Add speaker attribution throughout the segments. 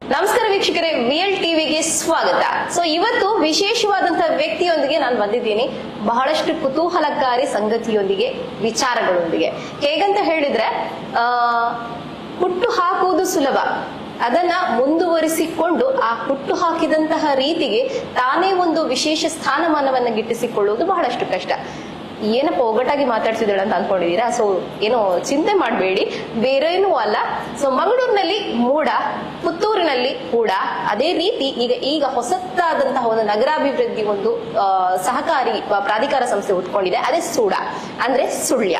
Speaker 1: ನಮಸ್ಕಾರ ವೀಕ್ಷಕರೇ, ವಿಎಲ್ ಟಿವಿಗೆ ಸ್ವಾಗತ. ಸೊ ಇವತ್ತು ವಿಶೇಷವಾದಂತಹ ವ್ಯಕ್ತಿಯೊಂದಿಗೆ ನಾನು ಬಂದಿದ್ದೀನಿ. ಬಹಳಷ್ಟು ಕುತೂಹಲಕಾರಿ ಸಂಗತಿಯೊಂದಿಗೆ, ವಿಚಾರಗಳೊಂದಿಗೆ. ಹೇಗಂತ ಹೇಳಿದ್ರೆ ಹುಟ್ಟು ಹಾಕುವುದು ಸುಲಭ, ಅದನ್ನ ಮುಂದುವರಿಸಿಕೊಂಡು ಆ ಹುಟ್ಟು ಹಾಕಿದಂತಹ ರೀತಿಗೆ ತಾನೇ ಒಂದು ವಿಶೇಷ ಸ್ಥಾನಮಾನವನ್ನ ಗಿಟ್ಟಿಸಿಕೊಳ್ಳುವುದು ಬಹಳಷ್ಟು ಕಷ್ಟ. ಏನಪ್ಪ ಒಗ್ಗಟ್ಟಾಗಿ ಮಾತಾಡ್ತಿದ್ದಾಳೆ ಅಂತ ಅನ್ಕೊಂಡಿದೀರಾ? ಸೊ ಏನೋ ಚಿಂತೆ ಮಾಡಬೇಡಿ, ಬೇರೇನೂ ಅಲ್ಲ. ಸೊ ಮಂಗಳೂರಿನಲ್ಲಿ ಮೂಡ, ಪುತ್ತೂರಿನಲ್ಲಿ ಕೂಡ ಅದೇ ರೀತಿ ಈಗ ಹೊಸತಾದಂತಹ ಒಂದು ನಗರಾಭಿವೃದ್ಧಿ ಒಂದು ಸಹಕಾರಿ ಪ್ರಾಧಿಕಾರ ಸಂಸ್ಥೆ ಉಟ್ಕೊಂಡಿದೆ. ಅದೇ ಸೂಡ ಅಂದ್ರೆ ಸುಳ್ಯ.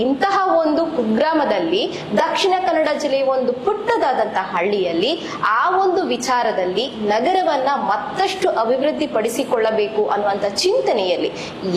Speaker 1: ಇಂತಹ ಒಂದು ಕುಗ್ರಾಮದಲ್ಲಿ ದಕ್ಷಿಣ ಕನ್ನಡ ಜಿಲ್ಲೆಯ ಒಂದು ಪುಟ್ಟದಾದಂತಹ ಹಳ್ಳಿಯಲ್ಲಿ ಆ ಒಂದು ವಿಚಾರದಲ್ಲಿ ನಗರವನ್ನ ಮತ್ತಷ್ಟು ಅಭಿವೃದ್ಧಿ ಪಡಿಸಿಕೊಳ್ಳಬೇಕು ಅನ್ನುವಂತ ಚಿಂತನೆಯಲ್ಲಿ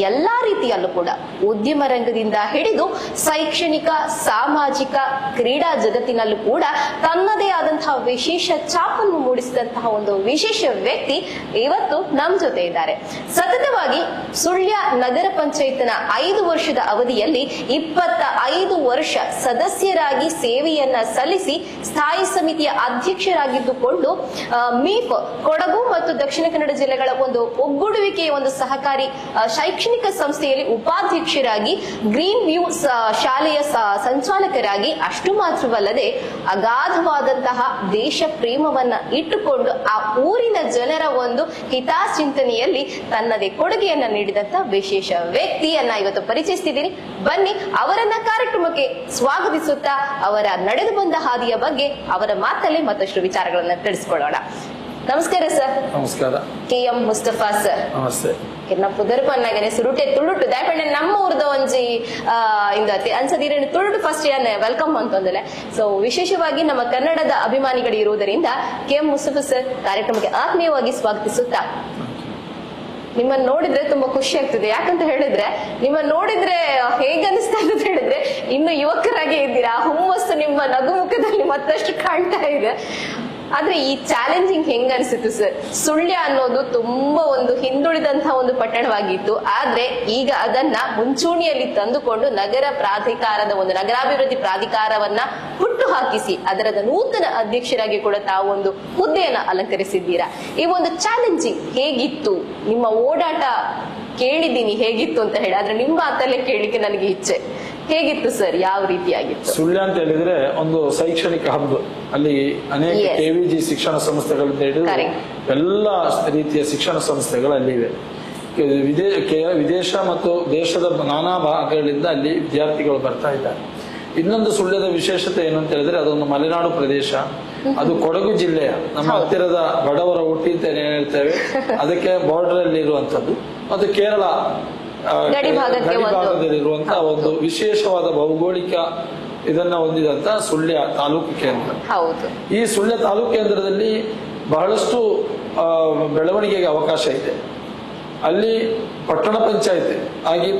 Speaker 1: ಎಲ್ಲಾ ರೀತಿಯಲ್ಲೂ ಕೂಡ ಉದ್ಯಮ ರಂಗದಿಂದ ಹಿಡಿದು ಶೈಕ್ಷಣಿಕ, ಸಾಮಾಜಿಕ, ಕ್ರೀಡಾ ಜಗತ್ತಿನಲ್ಲೂ ಕೂಡ ತನ್ನದೇ ಆದಂತಹ ವಿಶೇಷ ಛಾಪನ್ನು ಮೂಡಿಸಿದಂತಹ ಒಂದು ವಿಶೇಷ ವ್ಯಕ್ತಿ ಇವತ್ತು ನಮ್ಮ ಜೊತೆ ಇದ್ದಾರೆ. ಸತತವಾಗಿ ಸುಳ್ಯ ನಗರ ಪಂಚಾಯತ್ನ 5 ವರ್ಷದ ಅವಧಿಯಲ್ಲಿ 25 ವರ್ಷ ಸದಸ್ಯರಾಗಿ ಸೇವೆಯನ್ನ ಸಲ್ಲಿಸಿ ಸ್ಥಾಯಿ ಸಮಿತಿಯ ಅಧ್ಯಕ್ಷರಾಗಿದ್ದುಕೊಂಡು ಮೀಫ್ ಕೊಡಗು ಮತ್ತು ದಕ್ಷಿಣ ಕನ್ನಡ ಜಿಲ್ಲೆಗಳ ಒಂದು ಒಗ್ಗೂಡುವಿಕೆಯ ಒಂದು ಸಹಕಾರಿ ಶೈಕ್ಷಣಿಕ ಸಂಸ್ಥೆಯಲ್ಲಿ ಉಪಾಧ್ಯಕ್ಷರಾಗಿ, ಗ್ರೀನ್ ವ್ಯೂ ಶಾಲೆಯ ಸಂಚಾಲಕರಾಗಿ, ಅಷ್ಟು ಮಾತ್ರವಲ್ಲದೆ ಅಗಾಧವಾದಂತಹ ದೇಶ ಪ್ರೇಮವನ್ನ ಇಟ್ಟುಕೊಂಡು ಆ ಊರಿನ ಜನರ ಒಂದು ಹಿತಾಚಿಂತನೆಯಲ್ಲಿ ತನ್ನದೇ ಕೊಡುಗೆಯನ್ನ ನೀಡಿದಂತಹ ವಿಶೇಷ ವ್ಯಕ್ತಿಯನ್ನ ಇವತ್ತು ಪರಿಚಯಿಸ್ತಿದ್ದೀನಿ. ಬನ್ನಿ ಅವರನ್ನ ಕಾರ್ಯಕ್ರಮಕ್ಕೆ ಸ್ವಾಗತಿಸುತ್ತಾ ಅವರ ನಡೆದು ಬಂದ ಹಾದಿಯ ಬಗ್ಗೆ ಅವರ ಮಾತಲ್ಲೇ ಮತ್ತಷ್ಟು ವಿಚಾರಗಳನ್ನ ತಿಳಿಸ್ಕೊಳ್ಳೋಣ. ನಮಸ್ಕಾರ ಸರ್.
Speaker 2: ನಮಸ್ಕಾರ.
Speaker 1: KM Mustafa sir.
Speaker 2: ನಮಸ್ತೆ.
Speaker 1: ಪುದರ್ಪನ್ನಾಗನೆ ಸುರುಟೆ ತುಳುಟು ದಾಯಪಂಡ ನಮ್ಮ ಊರ್ದ ಒಂಜಿ ಇಂದತೆ ಅನ್ಸದಿರೇನು ತುಳುಟು ಫಸ್ಟ್ ವೆಲ್ಕಮ್ ಅಂತಂದಲೆ. ಸೊ ವಿಶೇಷವಾಗಿ ನಮ್ಮ ಕನ್ನಡದ ಅಭಿಮಾನಿಗಳು ಇರುವುದರಿಂದ KM ಮುಸ್ತಫಾ ಸರ್ ಕಾರ್ಯಕ್ರಮಕ್ಕೆ ಆತ್ಮೀಯವಾಗಿ ಸ್ವಾಗತಿಸುತ್ತಾ, ನಿಮ್ಮನ್ನ ನೋಡಿದ್ರೆ ತುಂಬಾ ಖುಷಿ ಆಗ್ತದೆ. ಯಾಕಂತ ಹೇಳಿದ್ರೆ ನಿಮ್ಮನ್ನ ನೋಡಿದ್ರೆ ಹೇಗನ್ನಿಸ್ತಾ ಅಂತ ಹೇಳಿದ್ರೆ ಇನ್ನು ಯುವಕರಾಗಿ ಇದ್ದೀರಾ. ಹುಮ್ಮಸ್ಸು ನಿಮ್ಮ ನಗುಮುಖದಲ್ಲಿ ಮತ್ತಷ್ಟು ಕಾಣ್ತಾ ಇದೆ. ಆದ್ರೆ ಈ ಚಾಲೆಂಜಿಂಗ್ ಹೆಂಗ ಅನ್ಸಿತ್ತು ಸರ್? ಸುಳ್ಯ ಅನ್ನೋದು ತುಂಬಾ ಒಂದು ಹಿಂದುಳಿದಂತಹ ಒಂದು ಪಟ್ಟಣವಾಗಿತ್ತು. ಆದ್ರೆ ಈಗ ಅದನ್ನ ಮುಂಚೂಣಿಯಲ್ಲಿ ತಂದುಕೊಂಡು ನಗರ ಪ್ರಾಧಿಕಾರದ ಒಂದು ನಗರಾಭಿವೃದ್ಧಿ ಪ್ರಾಧಿಕಾರವನ್ನ ಹುಟ್ಟು ಹಾಕಿಸಿ ಅದರದ ನೂತನ ಅಧ್ಯಕ್ಷರಾಗಿ ಕೂಡ ತಾವು ಒಂದು ಹುದ್ದೆಯನ್ನ ಅಲಂಕರಿಸಿದ್ದೀರಾ. ಈ ಒಂದು ಚಾಲೆಂಜಿಂಗ್ ಹೇಗಿತ್ತು? ನಿಮ್ಮ ಓಡಾಟ ಕೇಳಿದ್ದೀನಿ ಹೇಗಿತ್ತು ಅಂತ ಹೇಳಿ, ಆದ್ರೆ ನಿಮ್ಮ ಮಾತಲ್ಲೇ ಕೇಳಲಿಕ್ಕೆ ನನಗೆ ಇಚ್ಛೆ. ಹೇಗಿತ್ತು ಸರ್? ಯಾವ ರೀತಿಯಾಗಿತ್ತು?
Speaker 2: ಸುಳ್ಯ ಅಂತ ಹೇಳಿದ್ರೆ ಒಂದು ಶೈಕ್ಷಣಿಕ ಹಬ್. ಅಲ್ಲಿ ಅನೇಕ KVG ಶಿಕ್ಷಣ ಸಂಸ್ಥೆಗಳಿಂದ ಹಿಡಿದು ಎಲ್ಲ ರೀತಿಯ ಶಿಕ್ಷಣ ಸಂಸ್ಥೆಗಳು ಅಲ್ಲಿವೆ. ವಿದೇಶ ಮತ್ತು ದೇಶದ ನಾನಾ ಭಾಗಗಳಿಂದ ಅಲ್ಲಿ ವಿದ್ಯಾರ್ಥಿಗಳು ಬರ್ತಾ ಇದ್ದಾರೆ. ಇನ್ನೊಂದು ಸುಳ್ಯದ ವಿಶೇಷತೆ ಏನು ಅಂತ ಹೇಳಿದ್ರೆ ಅದೊಂದು ಮಲೆನಾಡು ಪ್ರದೇಶ. ಅದು ಕೊಡಗು ಜಿಲ್ಲೆಯ ನಮ್ಮ ಹತ್ತಿರದ ಬಡವರ ಹುಟ್ಟಿ ಅಂತ ಹೇಳ್ತೇವೆ, ಅದಕ್ಕೆ ಬಾರ್ಡರ್ ಅಲ್ಲಿ ಇರುವಂತದ್ದು. ಮತ್ತು ಕೇರಳ ಗಡಿಭಾಗದಲ್ಲಿರುವಂತಹ ಒಂದು ವಿಶೇಷವಾದ ಭೌಗೋಳಿಕ ಇದನ್ನ ಹೊಂದಿದಂತ ಸುಳ್ಯ ತಾಲೂಕು ಕೇಂದ್ರ. ಈ ಸುಳ್ಯ ತಾಲೂಕು ಕೇಂದ್ರದಲ್ಲಿ ಬಹಳಷ್ಟು ಬೆಳವಣಿಗೆಗೆ ಅವಕಾಶ ಇದೆ. ಅಲ್ಲಿ ಪಟ್ಟಣ ಪಂಚಾಯತ್ ಆಗಿ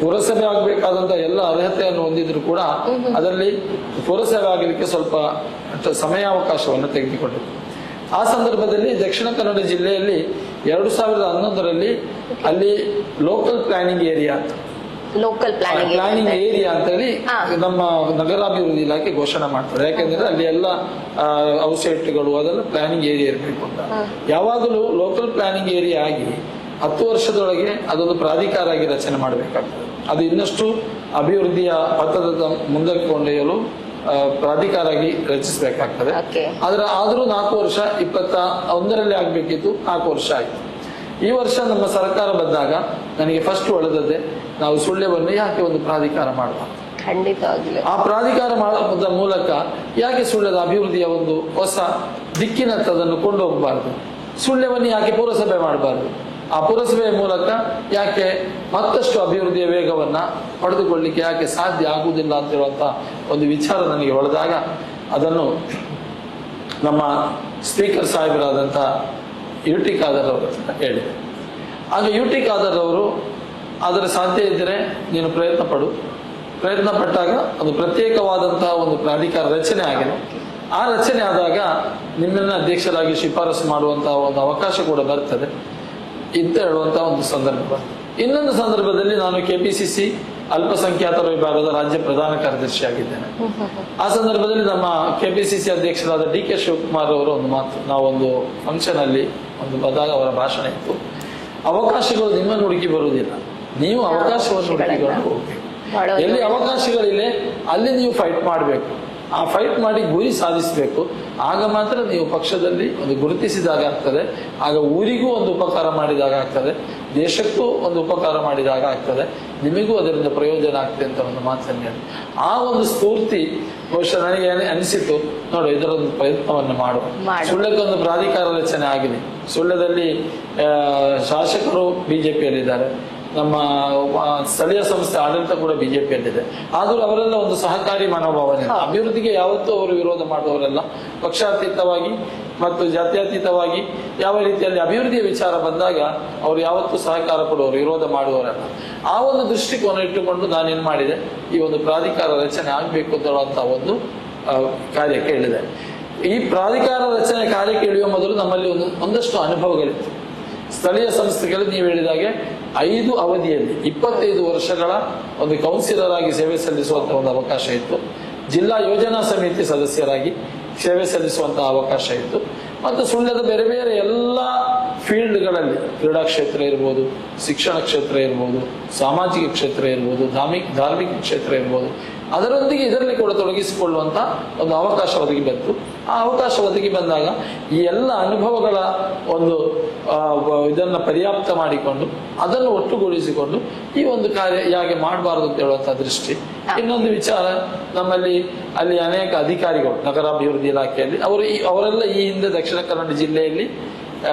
Speaker 2: ಪುರಸಭೆ ಆಗಬೇಕಾದಂತ ಎಲ್ಲ ಅರ್ಹತೆಯನ್ನು ಹೊಂದಿದ್ರು ಕೂಡ ಅದರಲ್ಲಿ ಪುರಸಭೆ ಆಗಲಿಕ್ಕೆ ಸ್ವಲ್ಪ ಸಮಯಾವಕಾಶವನ್ನು ತೆಗೆದುಕೊಂಡಿದೆ. ಆ ಸಂದರ್ಭದಲ್ಲಿ ದಕ್ಷಿಣ ಕನ್ನಡ ಜಿಲ್ಲೆಯಲ್ಲಿ 2011ರಲ್ಲಿ ಅಲ್ಲಿ ಲೋಕಲ್ ಪ್ಲಾನಿಂಗ್ ಏರಿಯಾ ಅಂತ ಪ್ಲಾನಿಂಗ್ ಏರಿಯಾ ಅಂತ ಹೇಳಿ ನಮ್ಮ ನಗರಾಭಿವೃದ್ಧಿ ಇಲಾಖೆ ಘೋಷಣೆ ಮಾಡ್ತಾರೆ. ಯಾಕೆಂದ್ರೆ ಅಲ್ಲಿ ಎಲ್ಲ ಔಟ್ಸೆಟ್ಗಳು ಅದೆಲ್ಲ ಪ್ಲಾನಿಂಗ್ ಏರಿಯಾ ಇರಬೇಕು ಅಂತ. ಯಾವಾಗಲೂ ಲೋಕಲ್ ಪ್ಲಾನಿಂಗ್ ಏರಿಯಾ ಆಗಿ 10 ವರ್ಷದೊಳಗೆ ಅದೊಂದು ಪ್ರಾಧಿಕಾರ ಆಗಿ ರಚನೆ ಮಾಡಬೇಕಾಗ್ತದೆ. ಅದು ಇನ್ನಷ್ಟು ಅಭಿವೃದ್ಧಿಯ ಪಥದ ಮುಂದಕ್ಕೆ ಕೊಂಡೊಯ್ಯಲು ಪ್ರಾಧಿಕಾರ ಆಗಿ ರಚಿಸಬೇಕಾಗ್ತದೆ. ಆದ್ರೂ 4 ವರ್ಷ 21ರಲ್ಲಿ ಆಗ್ಬೇಕಿತ್ತು, 4 ವರ್ಷ ಆಯ್ತು. ಈ ವರ್ಷ ನಮ್ಮ ಸರ್ಕಾರ ಬಂದಾಗ ನನಗೆ ಫಸ್ಟ್ ಒಳ್ಳೆದದ್ದೇ, ನಾವು ಸುಳ್ಯವನ್ನು ಯಾಕೆ ಒಂದು ಪ್ರಾಧಿಕಾರ ಮಾಡಬಾರ್ದು, ಆ ಪ್ರಾಧಿಕಾರ ಮಾಡೋದ ಮೂಲಕ ಯಾಕೆ ಸುಳ್ಯದ ಅಭಿವೃದ್ಧಿಯ ಒಂದು ಹೊಸ ದಿಕ್ಕಿನತ್ತ ಅದನ್ನು ಕೊಂಡೋಗಬಾರ್ದು, ಸುಳ್ಯವನ್ನು ಯಾಕೆ ಪುರಸಭೆ ಮಾಡಬಾರ್ದು, ಆ ಪುರಸಭೆಯ ಮೂಲಕ ಯಾಕೆ ಮತ್ತಷ್ಟು ಅಭಿವೃದ್ಧಿಯ ವೇಗವನ್ನ ಪಡೆದುಕೊಳ್ಳಿಕ್ಕೆ ಯಾಕೆ ಸಾಧ್ಯ ಆಗುವುದಿಲ್ಲ ಅಂತ ಹೇಳುವಂತ ಒಂದು ವಿಚಾರ ನನಗೆ ಹೊಳೆದಾಗ ಅದನ್ನು ನಮ್ಮ ಸ್ಪೀಕರ್ ಸಾಹೇಬರಾದಂಥ UT ಖಾದರ್ ಅವರು ಹೇಳಿದೆ. ಆಗ UT ಖಾದರ್ ಅವರು ಅದರ ಸಾಧ್ಯ ಇದ್ದರೆ ನೀನು ಪ್ರಯತ್ನ ಪಟ್ಟಾಗ ಅದು ಪ್ರತ್ಯೇಕವಾದಂತಹ ಒಂದು ಪ್ರಾಧಿಕಾರ ರಚನೆ ಆಗಿದೆ. ಆ ರಚನೆ ಆದಾಗ ನಿಮ್ಮನ್ನ ಅಧ್ಯಕ್ಷರಾಗಿ ಶಿಫಾರಸು ಮಾಡುವಂತಹ ಒಂದು ಅವಕಾಶ ಕೂಡ ಬರ್ತದೆ ಅಂತ ಹೇಳುವಂತಹ ಒಂದು ಸಂದರ್ಭ. ಇನ್ನೊಂದು ಸಂದರ್ಭದಲ್ಲಿ ನಾನು KPCC ಅಲ್ಪಸಂಖ್ಯಾತರ ವಿಭಾಗದ ರಾಜ್ಯ ಪ್ರಧಾನ ಕಾರ್ಯದರ್ಶಿಯಾಗಿದ್ದೇನೆ. ಆ ಸಂದರ್ಭದಲ್ಲಿ ನಮ್ಮ ಕೆಪಿಸಿಸಿ ಅಧ್ಯಕ್ಷರಾದ ಡಿ ಕೆ ಶಿವಕುಮಾರ್ ಅವರು ಒಂದು ಮಾತು, ನಾವೊಂದು ಫಂಕ್ಷನ್ ಅಲ್ಲಿ ಒಂದು ಬಂದಾಗ ಅವರ ಭಾಷಣ ಇತ್ತು, ಅವಕಾಶಗಳು ನಿಮ್ಮನ್ನು ಹುಡುಕಿ ಬರುವುದಿಲ್ಲ, ನೀವು ಅವಕಾಶವನ್ನು ಹುಡುಕಿಕೊಂಡು ಹೋಗ್ಬೇಕು. ಎಲ್ಲಿ ಅವಕಾಶಗಳಿಲ್ಲ ಅಲ್ಲಿ ನೀವು ಫೈಟ್ ಮಾಡಬೇಕು, ಆ ಫೈಟ್ ಮಾಡಿ ಗುರಿ ಸಾಧಿಸಬೇಕು. ಆಗ ಮಾತ್ರ ನೀವು ಪಕ್ಷದಲ್ಲಿ ಒಂದು ಗುರುತಿಸಿದಾಗ ಆಗ್ತದೆ, ಆಗ ಊರಿಗೂ ಒಂದು ಉಪಕಾರ ಮಾಡಿದಾಗ ಆಗ್ತದೆ, ದೇಶಕ್ಕೂ ಒಂದು ಉಪಕಾರ ಮಾಡಿದಾಗ ಆಗ್ತದೆ, ನಿಮಗೂ ಅದರಿಂದ ಪ್ರಯೋಜನ ಆಗ್ತದೆ ಅಂತ ಒಂದು ಮಾತನ್ನು ಹೇಳಿ ಆ ಒಂದು ಸ್ಫೂರ್ತಿ ಬಹುಶಃ ನನಗೆ ಅನಿಸಿತು, ನೋಡು ಇದರೊಂದು ಪ್ರಯತ್ನವನ್ನು ಮಾಡುವ. ಸುಳ್ಯಕ್ಕೊಂದು ಪ್ರಾಧಿಕಾರ ರಚನೆ ಆಗಲಿ. ಸುಳ್ಯದಲ್ಲಿ ಶಾಸಕರು ಬಿಜೆಪಿಯಲ್ಲಿದ್ದಾರೆ, ನಮ್ಮ ಸ್ಥಳೀಯ ಸಂಸ್ಥೆ ಆಡಳಿತ ಕೂಡ ಬಿಜೆಪಿಯಲ್ಲಿದೆ. ಆದರೂ ಅವರೆಲ್ಲ ಒಂದು ಸಹಕಾರಿ ಮನೋಭಾವನೆ, ಅಭಿವೃದ್ಧಿಗೆ ಯಾವತ್ತೂ ಅವರು ವಿರೋಧ ಮಾಡುವವರೆಲ್ಲ, ಪಕ್ಷಾತೀತವಾಗಿ ಮತ್ತು ಜಾತ್ಯತೀತವಾಗಿ ಯಾವ ರೀತಿಯಲ್ಲಿ ಅಭಿವೃದ್ಧಿಯ ವಿಚಾರ ಬಂದಾಗ ಅವರು ಯಾವತ್ತೂ ಸಹಕಾರ ಕೊಡುವವರು, ವಿರೋಧ ಮಾಡುವವರಲ್ಲ. ಆ ಒಂದು ದೃಷ್ಟಿಕೋನ ಇಟ್ಟುಕೊಂಡು ನಾನೇನ್ ಮಾಡಿದೆ, ಈ ಒಂದು ಪ್ರಾಧಿಕಾರ ರಚನೆ ಆಗ್ಬೇಕು ಅಂತ ಹೇಳುವಂತ ಒಂದು ಕಾರ್ಯಕ್ಕೆ ಇಳಿದೆ. ಈ ಪ್ರಾಧಿಕಾರ ರಚನೆ ಕಾರ್ಯಕ್ಕೆ ಇಳಿಯುವ ಮೊದಲು ನಮ್ಮಲ್ಲಿ ಒಂದಷ್ಟು ಅನುಭವಗಳಿತ್ತು. ಸ್ಥಳೀಯ ಸಂಸ್ಥೆಗಳು ನೀವು ಹೇಳಿದಾಗೆ 5 ಅವಧಿಯಲ್ಲಿ 25 ವರ್ಷಗಳ ಒಂದು ಕೌನ್ಸಿಲರ್ ಆಗಿ ಸೇವೆ ಸಲ್ಲಿಸುವಂತ ಒಂದು ಅವಕಾಶ ಇತ್ತು. ಜಿಲ್ಲಾ ಯೋಜನಾ ಸಮಿತಿ ಸದಸ್ಯರಾಗಿ ಸೇವೆ ಸಲ್ಲಿಸುವಂತಹ ಅವಕಾಶ ಇತ್ತು. ಮತ್ತು ಸುಳ್ಯದ ಬೇರೆ ಬೇರೆ ಎಲ್ಲ ಫೀಲ್ಡ್ಗಳಲ್ಲಿ, ಕ್ರೀಡಾ ಕ್ಷೇತ್ರ ಇರ್ಬೋದು, ಶಿಕ್ಷಣ ಕ್ಷೇತ್ರ ಇರ್ಬೋದು, ಸಾಮಾಜಿಕ ಕ್ಷೇತ್ರ ಇರ್ಬೋದು, ಧಾರ್ಮಿಕ ಕ್ಷೇತ್ರ ಇರ್ಬೋದು, ಅದರೊಂದಿಗೆ ಇದರಲ್ಲಿ ಕೂಡ ತೊಡಗಿಸಿಕೊಳ್ಳುವಂತ ಒಂದು ಅವಕಾಶ ಒದಗಿ ಬಂತು. ಆ ಅವಕಾಶ ಒದಗಿ ಬಂದಾಗ ಈ ಎಲ್ಲ ಅನುಭವಗಳ ಒಂದು ಇದನ್ನ ಪರ್ಯಾಪ್ತ ಮಾಡಿಕೊಂಡು ಅದನ್ನು ಒಟ್ಟುಗೂಡಿಸಿಕೊಂಡು ಈ ಒಂದು ಕಾರ್ಯ ಯಾಕೆ ಮಾಡಬಾರದು ಅಂತ ಹೇಳುವಂತ ದೃಷ್ಟಿ. ಇನ್ನೊಂದು ವಿಚಾರ, ನಮ್ಮಲ್ಲಿ ಅಲ್ಲಿ ಅನೇಕ ಅಧಿಕಾರಿಗಳು ನಗರಾಭಿವೃದ್ಧಿ ಇಲಾಖೆಯಲ್ಲಿ ಅವರೆಲ್ಲ ಈ ಹಿಂದೆ ದಕ್ಷಿಣ ಕನ್ನಡ ಜಿಲ್ಲೆಯಲ್ಲಿ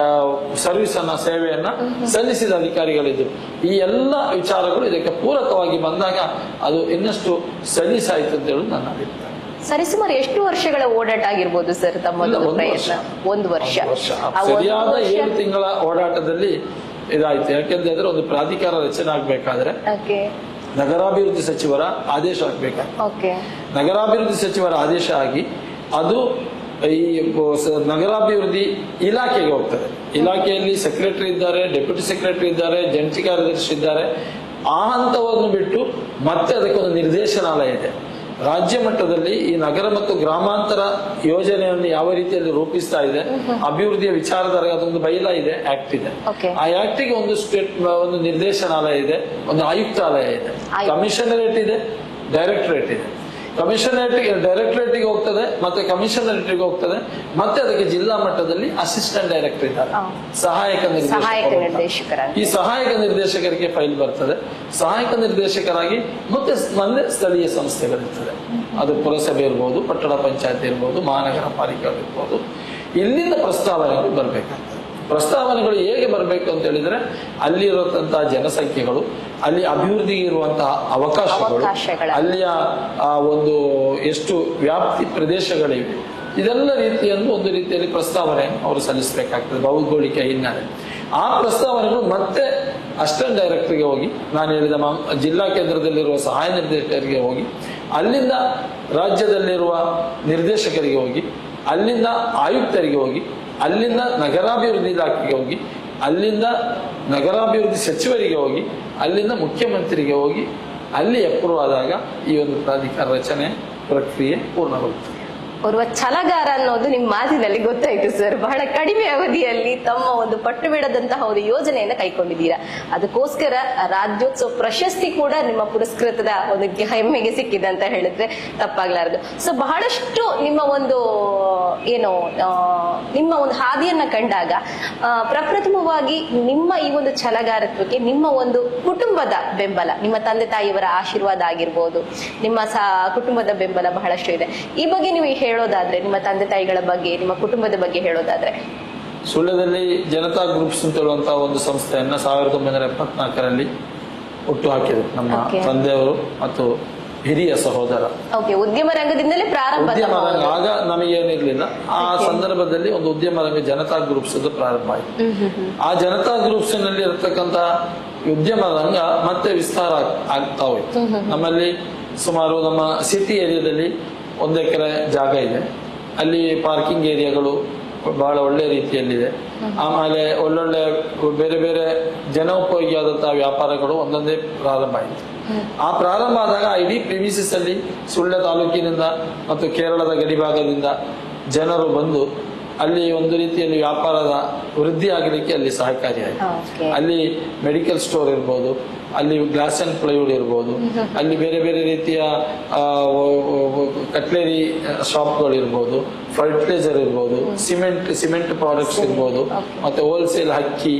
Speaker 2: ಸರ್ವಿಸ್ ಅನ್ನ, ಸೇವೆಯನ್ನ ಸಲ್ಲಿಸಿದ ಅಧಿಕಾರಿಗಳಿದ್ರು. ಈ ಎಲ್ಲ ವಿಚಾರಗಳು ಇದಕ್ಕೆ ಪೂರಕವಾಗಿ ಬಂದಾಗ ಅದು ಇನ್ನಷ್ಟು ಸಲೀಸಾಯ್ತು ಅಂತ ಹೇಳುದು ನನ್ನ ಅಭಿಪ್ರಾಯ.
Speaker 1: ಸರಿಸುಮಾರು ಎಷ್ಟು ವರ್ಷಗಳ ಓಡಾಟ ಆಗಿರ್ಬೋದು ಸರ್ ತಮ್ಮ ಪ್ರಯತ್ನ? 1 ವರ್ಷ.
Speaker 2: ಸರಿಯಾದ 7 ತಿಂಗಳ ಓಡಾಟದಲ್ಲಿ ಇದಾಯ್ತು. ಯಾಕೆಂದ್ರೆ ಒಂದು ಪ್ರಾಧಿಕಾರ ರಚನೆ ಆಗ್ಬೇಕಾದ್ರೆ ನಗರಾಭಿವೃದ್ಧಿ ಸಚಿವರ ಆದೇಶ ಆಗ್ಬೇಕಾಗ್ತದೆ. ನಗರಾಭಿವೃದ್ಧಿ ಸಚಿವರ ಆದೇಶ ಆಗಿ ಅದು ಈ ನಗರಾಭಿವೃದ್ಧಿ ಇಲಾಖೆಗೆ ಹೋಗ್ತದೆ. ಇಲಾಖೆಯಲ್ಲಿ ಸೆಕ್ರೆಟರಿ ಇದ್ದಾರೆ, ಡೆಪ್ಯೂಟಿ ಸೆಕ್ರೆಟರಿ ಇದ್ದಾರೆ, ಜಂಟಿ ಕಾರ್ಯದರ್ಶಿ ಇದ್ದಾರೆ. ಆ ಹಂತವನ್ನು ಬಿಟ್ಟು ಮತ್ತೆ ಅದಕ್ಕೊಂದು ನಿರ್ದೇಶನಾಲಯ ಇದೆ. ರಾಜ್ಯ ಮಟ್ಟದಲ್ಲಿ ಈ ನಗರ ಮತ್ತು ಗ್ರಾಮಾಂತರ ಯೋಜನೆಯನ್ನು ಯಾವ ರೀತಿಯಲ್ಲಿ ರೂಪಿಸ್ತಾ ಇದೆ, ಅಭಿವೃದ್ಧಿಯ ವಿಚಾರದ ಅದೊಂದು ಬೈಲಾ ಇದೆ, ಆಕ್ಟ್ ಇದೆ. ಆ ಆಕ್ಟಿಗೆ ಒಂದು ನಿರ್ದೇಶನಾಲಯ ಇದೆ, ಒಂದು ಆಯುಕ್ತಾಲಯ ಇದೆ, ಕಮಿಷನರೇಟ್ ಇದೆ, ಡೈರೆಕ್ಟರೇಟ್ ಇದೆ. ಡೈರೆಕ್ಟರೇಟ್ಗೆ ಹೋಗ್ತದೆ, ಮತ್ತೆ ಕಮಿಷನರೇಟ್ಗೆ ಹೋಗ್ತದೆ, ಮತ್ತೆ ಅದಕ್ಕೆ ಜಿಲ್ಲಾ ಮಟ್ಟದಲ್ಲಿ ಅಸಿಸ್ಟೆಂಟ್ ಡೈರೆಕ್ಟರ್ ಇದ್ದಾರೆ, ಸಹಾಯಕ ನಿರ್ದೇಶಕರ. ಈ ಸಹಾಯಕ ನಿರ್ದೇಶಕರಿಗೆ ಫೈಲ್ ಬರ್ತದೆ. ಸಹಾಯಕ ನಿರ್ದೇಶಕರಾಗಿ ಮತ್ತೆ ಸ್ಥಳೀಯ ಸಂಸ್ಥೆಗಳಿರ್ತದೆ. ಅದು ಪುರಸಭೆ ಇರ್ಬೋದು, ಪಟ್ಟಣ ಪಂಚಾಯತ್ ಇರ್ಬೋದು, ಮಹಾನಗರ ಪಾಲಿಕೆ ಇರ್ಬೋದು. ಇಲ್ಲಿಂದ ಪ್ರಸ್ತಾವನೆಗಳು ಬರಬೇಕಾಗ್ತದೆ. ಪ್ರಸ್ತಾವನೆಗಳು ಹೇಗೆ ಬರಬೇಕು ಅಂತ ಹೇಳಿದ್ರೆ, ಅಲ್ಲಿರುವಂತಹ ಜನಸಂಖ್ಯೆಗಳು, ಅಲ್ಲಿ ಅಭಿವೃದ್ಧಿಗೆ ಇರುವಂತಹ ಅವಕಾಶಗಳು, ಅಲ್ಲಿಯ ಒಂದು ಎಷ್ಟು ವ್ಯಾಪ್ತಿ ಪ್ರದೇಶಗಳಿವೆ, ಇದೆಲ್ಲ ರೀತಿಯನ್ನು ಒಂದು ರೀತಿಯಲ್ಲಿ ಪ್ರಸ್ತಾವನೆಯನ್ನು ಅವರು ಸಲ್ಲಿಸಬೇಕಾಗ್ತದೆ ಭೌಗೋಳಿಕ ಹಿನ್ನೆಲೆ. ಆ ಪ್ರಸ್ತಾವನೆಗಳು ಮತ್ತೆ ಅಸಿಸ್ಟೆಂಟ್ ಡೈರೆಕ್ಟರ್ಗೆ ಹೋಗಿ, ನಾನು ಹೇಳಿದ ಜಿಲ್ಲಾ ಕೇಂದ್ರದಲ್ಲಿರುವ ಸಹಾಯ ನಿರ್ದೇಶಕರಿಗೆ ಹೋಗಿ, ಅಲ್ಲಿಂದ ರಾಜ್ಯದಲ್ಲಿರುವ ನಿರ್ದೇಶಕರಿಗೆ ಹೋಗಿ, ಅಲ್ಲಿಂದ ಆಯುಕ್ತರಿಗೆ ಹೋಗಿ, ಅಲ್ಲಿಂದ ನಗರಾಭಿವೃದ್ಧಿ ಇಲಾಖೆಗೆ ಹೋಗಿ, ಅಲ್ಲಿಂದ ನಗರಾಭಿವೃದ್ಧಿ ಸಚಿವರಿಗೆ ಹೋಗಿ, ಅಲ್ಲಿಂದ ಮುಖ್ಯಮಂತ್ರಿಗೆ ಹೋಗಿ, ಅಲ್ಲಿ ಅಪ್ರೂವ್ ಆದಾಗ ಈ ಒಂದು ಪ್ರಾಧಿಕಾರ ರಚನೆ ಪ್ರಕ್ರಿಯೆ ಪೂರ್ಣಗೊಳ್ಳುತ್ತದೆ.
Speaker 1: ಓರ್ವ ಛಲಗಾರ ಅನ್ನೋದು ನಿಮ್ಮ ಮಾತಿನಲ್ಲಿ ಗೊತ್ತಾಯ್ತು ಸರ್. ಬಹಳ ಕಡಿಮೆ ಅವಧಿಯಲ್ಲಿ ತಮ್ಮ ಒಂದು ಪಟ್ಟು ಬಿಡದಂತಹ ಒಂದು ಯೋಜನೆಯನ್ನ ಕೈಗೊಂಡಿದ್ದೀರಾ. ಅದಕ್ಕೋಸ್ಕರ ರಾಜ್ಯೋತ್ಸವ ಪ್ರಶಸ್ತಿ ಕೂಡ ನಿಮ್ಮ ಪುರಸ್ಕೃತದ ಒಂದು ಹೆಮ್ಮೆಗೆ ಸಿಕ್ಕಿದೆ ಅಂತ ಹೇಳಿದ್ರೆ ತಪ್ಪಾಗ್ಲಾರದು. ಸೊ ಬಹಳಷ್ಟು ನಿಮ್ಮ ಒಂದು ನಿಮ್ಮ ಒಂದು ಹಾದಿಯನ್ನ ಕಂಡಾಗ ಪ್ರಪ್ರಥಮವಾಗಿ ನಿಮ್ಮ ಈ ಒಂದು ಛಲಗಾರತ್ವಕ್ಕೆ ನಿಮ್ಮ ಒಂದು ಕುಟುಂಬದ ಬೆಂಬಲ, ನಿಮ್ಮ ತಂದೆ ತಾಯಿಯವರ ಆಶೀರ್ವಾದ ಆಗಿರ್ಬೋದು, ನಿಮ್ಮ ಕುಟುಂಬದ ಬೆಂಬಲ ಬಹಳಷ್ಟು ಇದೆ. ಈ ಬಗ್ಗೆ ನೀವು ಹೇಳೋದಾದ್ರೆ, ನಿಮ್ಮ ತಂದೆ ತಾಯಿಗಳ ಬಗ್ಗೆ, ನಿಮ್ಮ ಕುಟುಂಬದ ಬಗ್ಗೆ ಹೇಳೋದಾದ್ರೆ?
Speaker 2: ಸುಳ್ಯದಲ್ಲಿ ಜನತಾ ಗ್ರೂಪ್ಸ್ ಅಂತ ಹೇಳುವಂತಹ ಒಂದು ಸಂಸ್ಥೆಯನ್ನ 1974ರಲ್ಲಿ ಹುಟ್ಟು ಹಾಕಿದ್ರು ನಮ್ಮ ತಂದೆಯವರು ಮತ್ತು ಹಿರಿಯ ಸಹೋದರ.
Speaker 1: ಉದ್ಯಮ ರಂಗದಿಂದಲೇ ಪ್ರಾರಂಭ.
Speaker 2: ಉದ್ಯಮ ರಂಗ ಆಗ ನಮಗೇನಿರ್ಲಿಲ್ಲ. ಆ ಸಂದರ್ಭದಲ್ಲಿ ಒಂದು ಉದ್ಯಮ ರಂಗ ಜನತಾ ಗ್ರೂಪ್ಸ್ ಅದು ಪ್ರಾರಂಭ ಆಯಿತು. ಆ ಜನತಾ ಗ್ರೂಪ್ಸ್ ನಲ್ಲಿ ಇರತಕ್ಕಂತ ಉದ್ಯಮ ರಂಗ ಮತ್ತೆ ವಿಸ್ತಾರ ಆಗ್ತಾ ಹೋಯ್ತು. ನಮ್ಮಲ್ಲಿ ಸುಮಾರು ನಮ್ಮ ಸಿಟಿ ಏರಿಯಾದಲ್ಲಿ 1 ಎಕರೆ ಜಾಗ ಇದೆ. ಅಲ್ಲಿ ಪಾರ್ಕಿಂಗ್ ಏರಿಯಾಗಳು ಬಹಳ ಒಳ್ಳೆ ರೀತಿಯಲ್ಲಿದೆ. ಆಮೇಲೆ ಒಳ್ಳೊಳ್ಳೆ ಬೇರೆ ಬೇರೆ ಜನೋಪಯೋಗಿಯಾದಂತಹ ವ್ಯಾಪಾರಗಳು ಒಂದೊಂದೇ ಪ್ರಾರಂಭ ಆಯಿತು. ಆ ಪ್ರಾರಂಭ ಆದಾಗ ಇಡೀ ಪ್ರಿಮಿಸಿಸ್ ಅಲ್ಲಿ ಸುಳ್ಯ ತಾಲೂಕಿನಿಂದ ಮತ್ತು ಕೇರಳದ ಗಡಿಭಾಗದಿಂದ ಜನರು ಬಂದು ಅಲ್ಲಿ ಒಂದು ರೀತಿಯಲ್ಲಿ ವ್ಯಾಪಾರದ ವೃದ್ಧಿ ಆಗಲಿಕ್ಕೆ ಅಲ್ಲಿ ಸಹಕಾರಿಯಾಗಿದೆ. ಅಲ್ಲಿ ಮೆಡಿಕಲ್ ಸ್ಟೋರ್ ಇರ್ಬೋದು, ಅಲ್ಲಿ ಗ್ಲಾಸ್ ಅಂಡ್ ಪ್ಲೈವುಡ್ ಇರ್ಬೋದು, ಅಲ್ಲಿ ಬೇರೆ ಬೇರೆ ರೀತಿಯ ಕಟ್ಲೆರಿ ಶಾಪ್ಗಳು ಇರ್ಬೋದು, ಫರ್ಟಿಲೈಸರ್ ಇರ್ಬೋದು, ಸಿಮೆಂಟ್ ಪ್ರಾಡಕ್ಟ್ಸ್ ಇರ್ಬೋದು, ಮತ್ತೆ ಹೋಲ್ಸೇಲ್ ಅಕ್ಕಿ,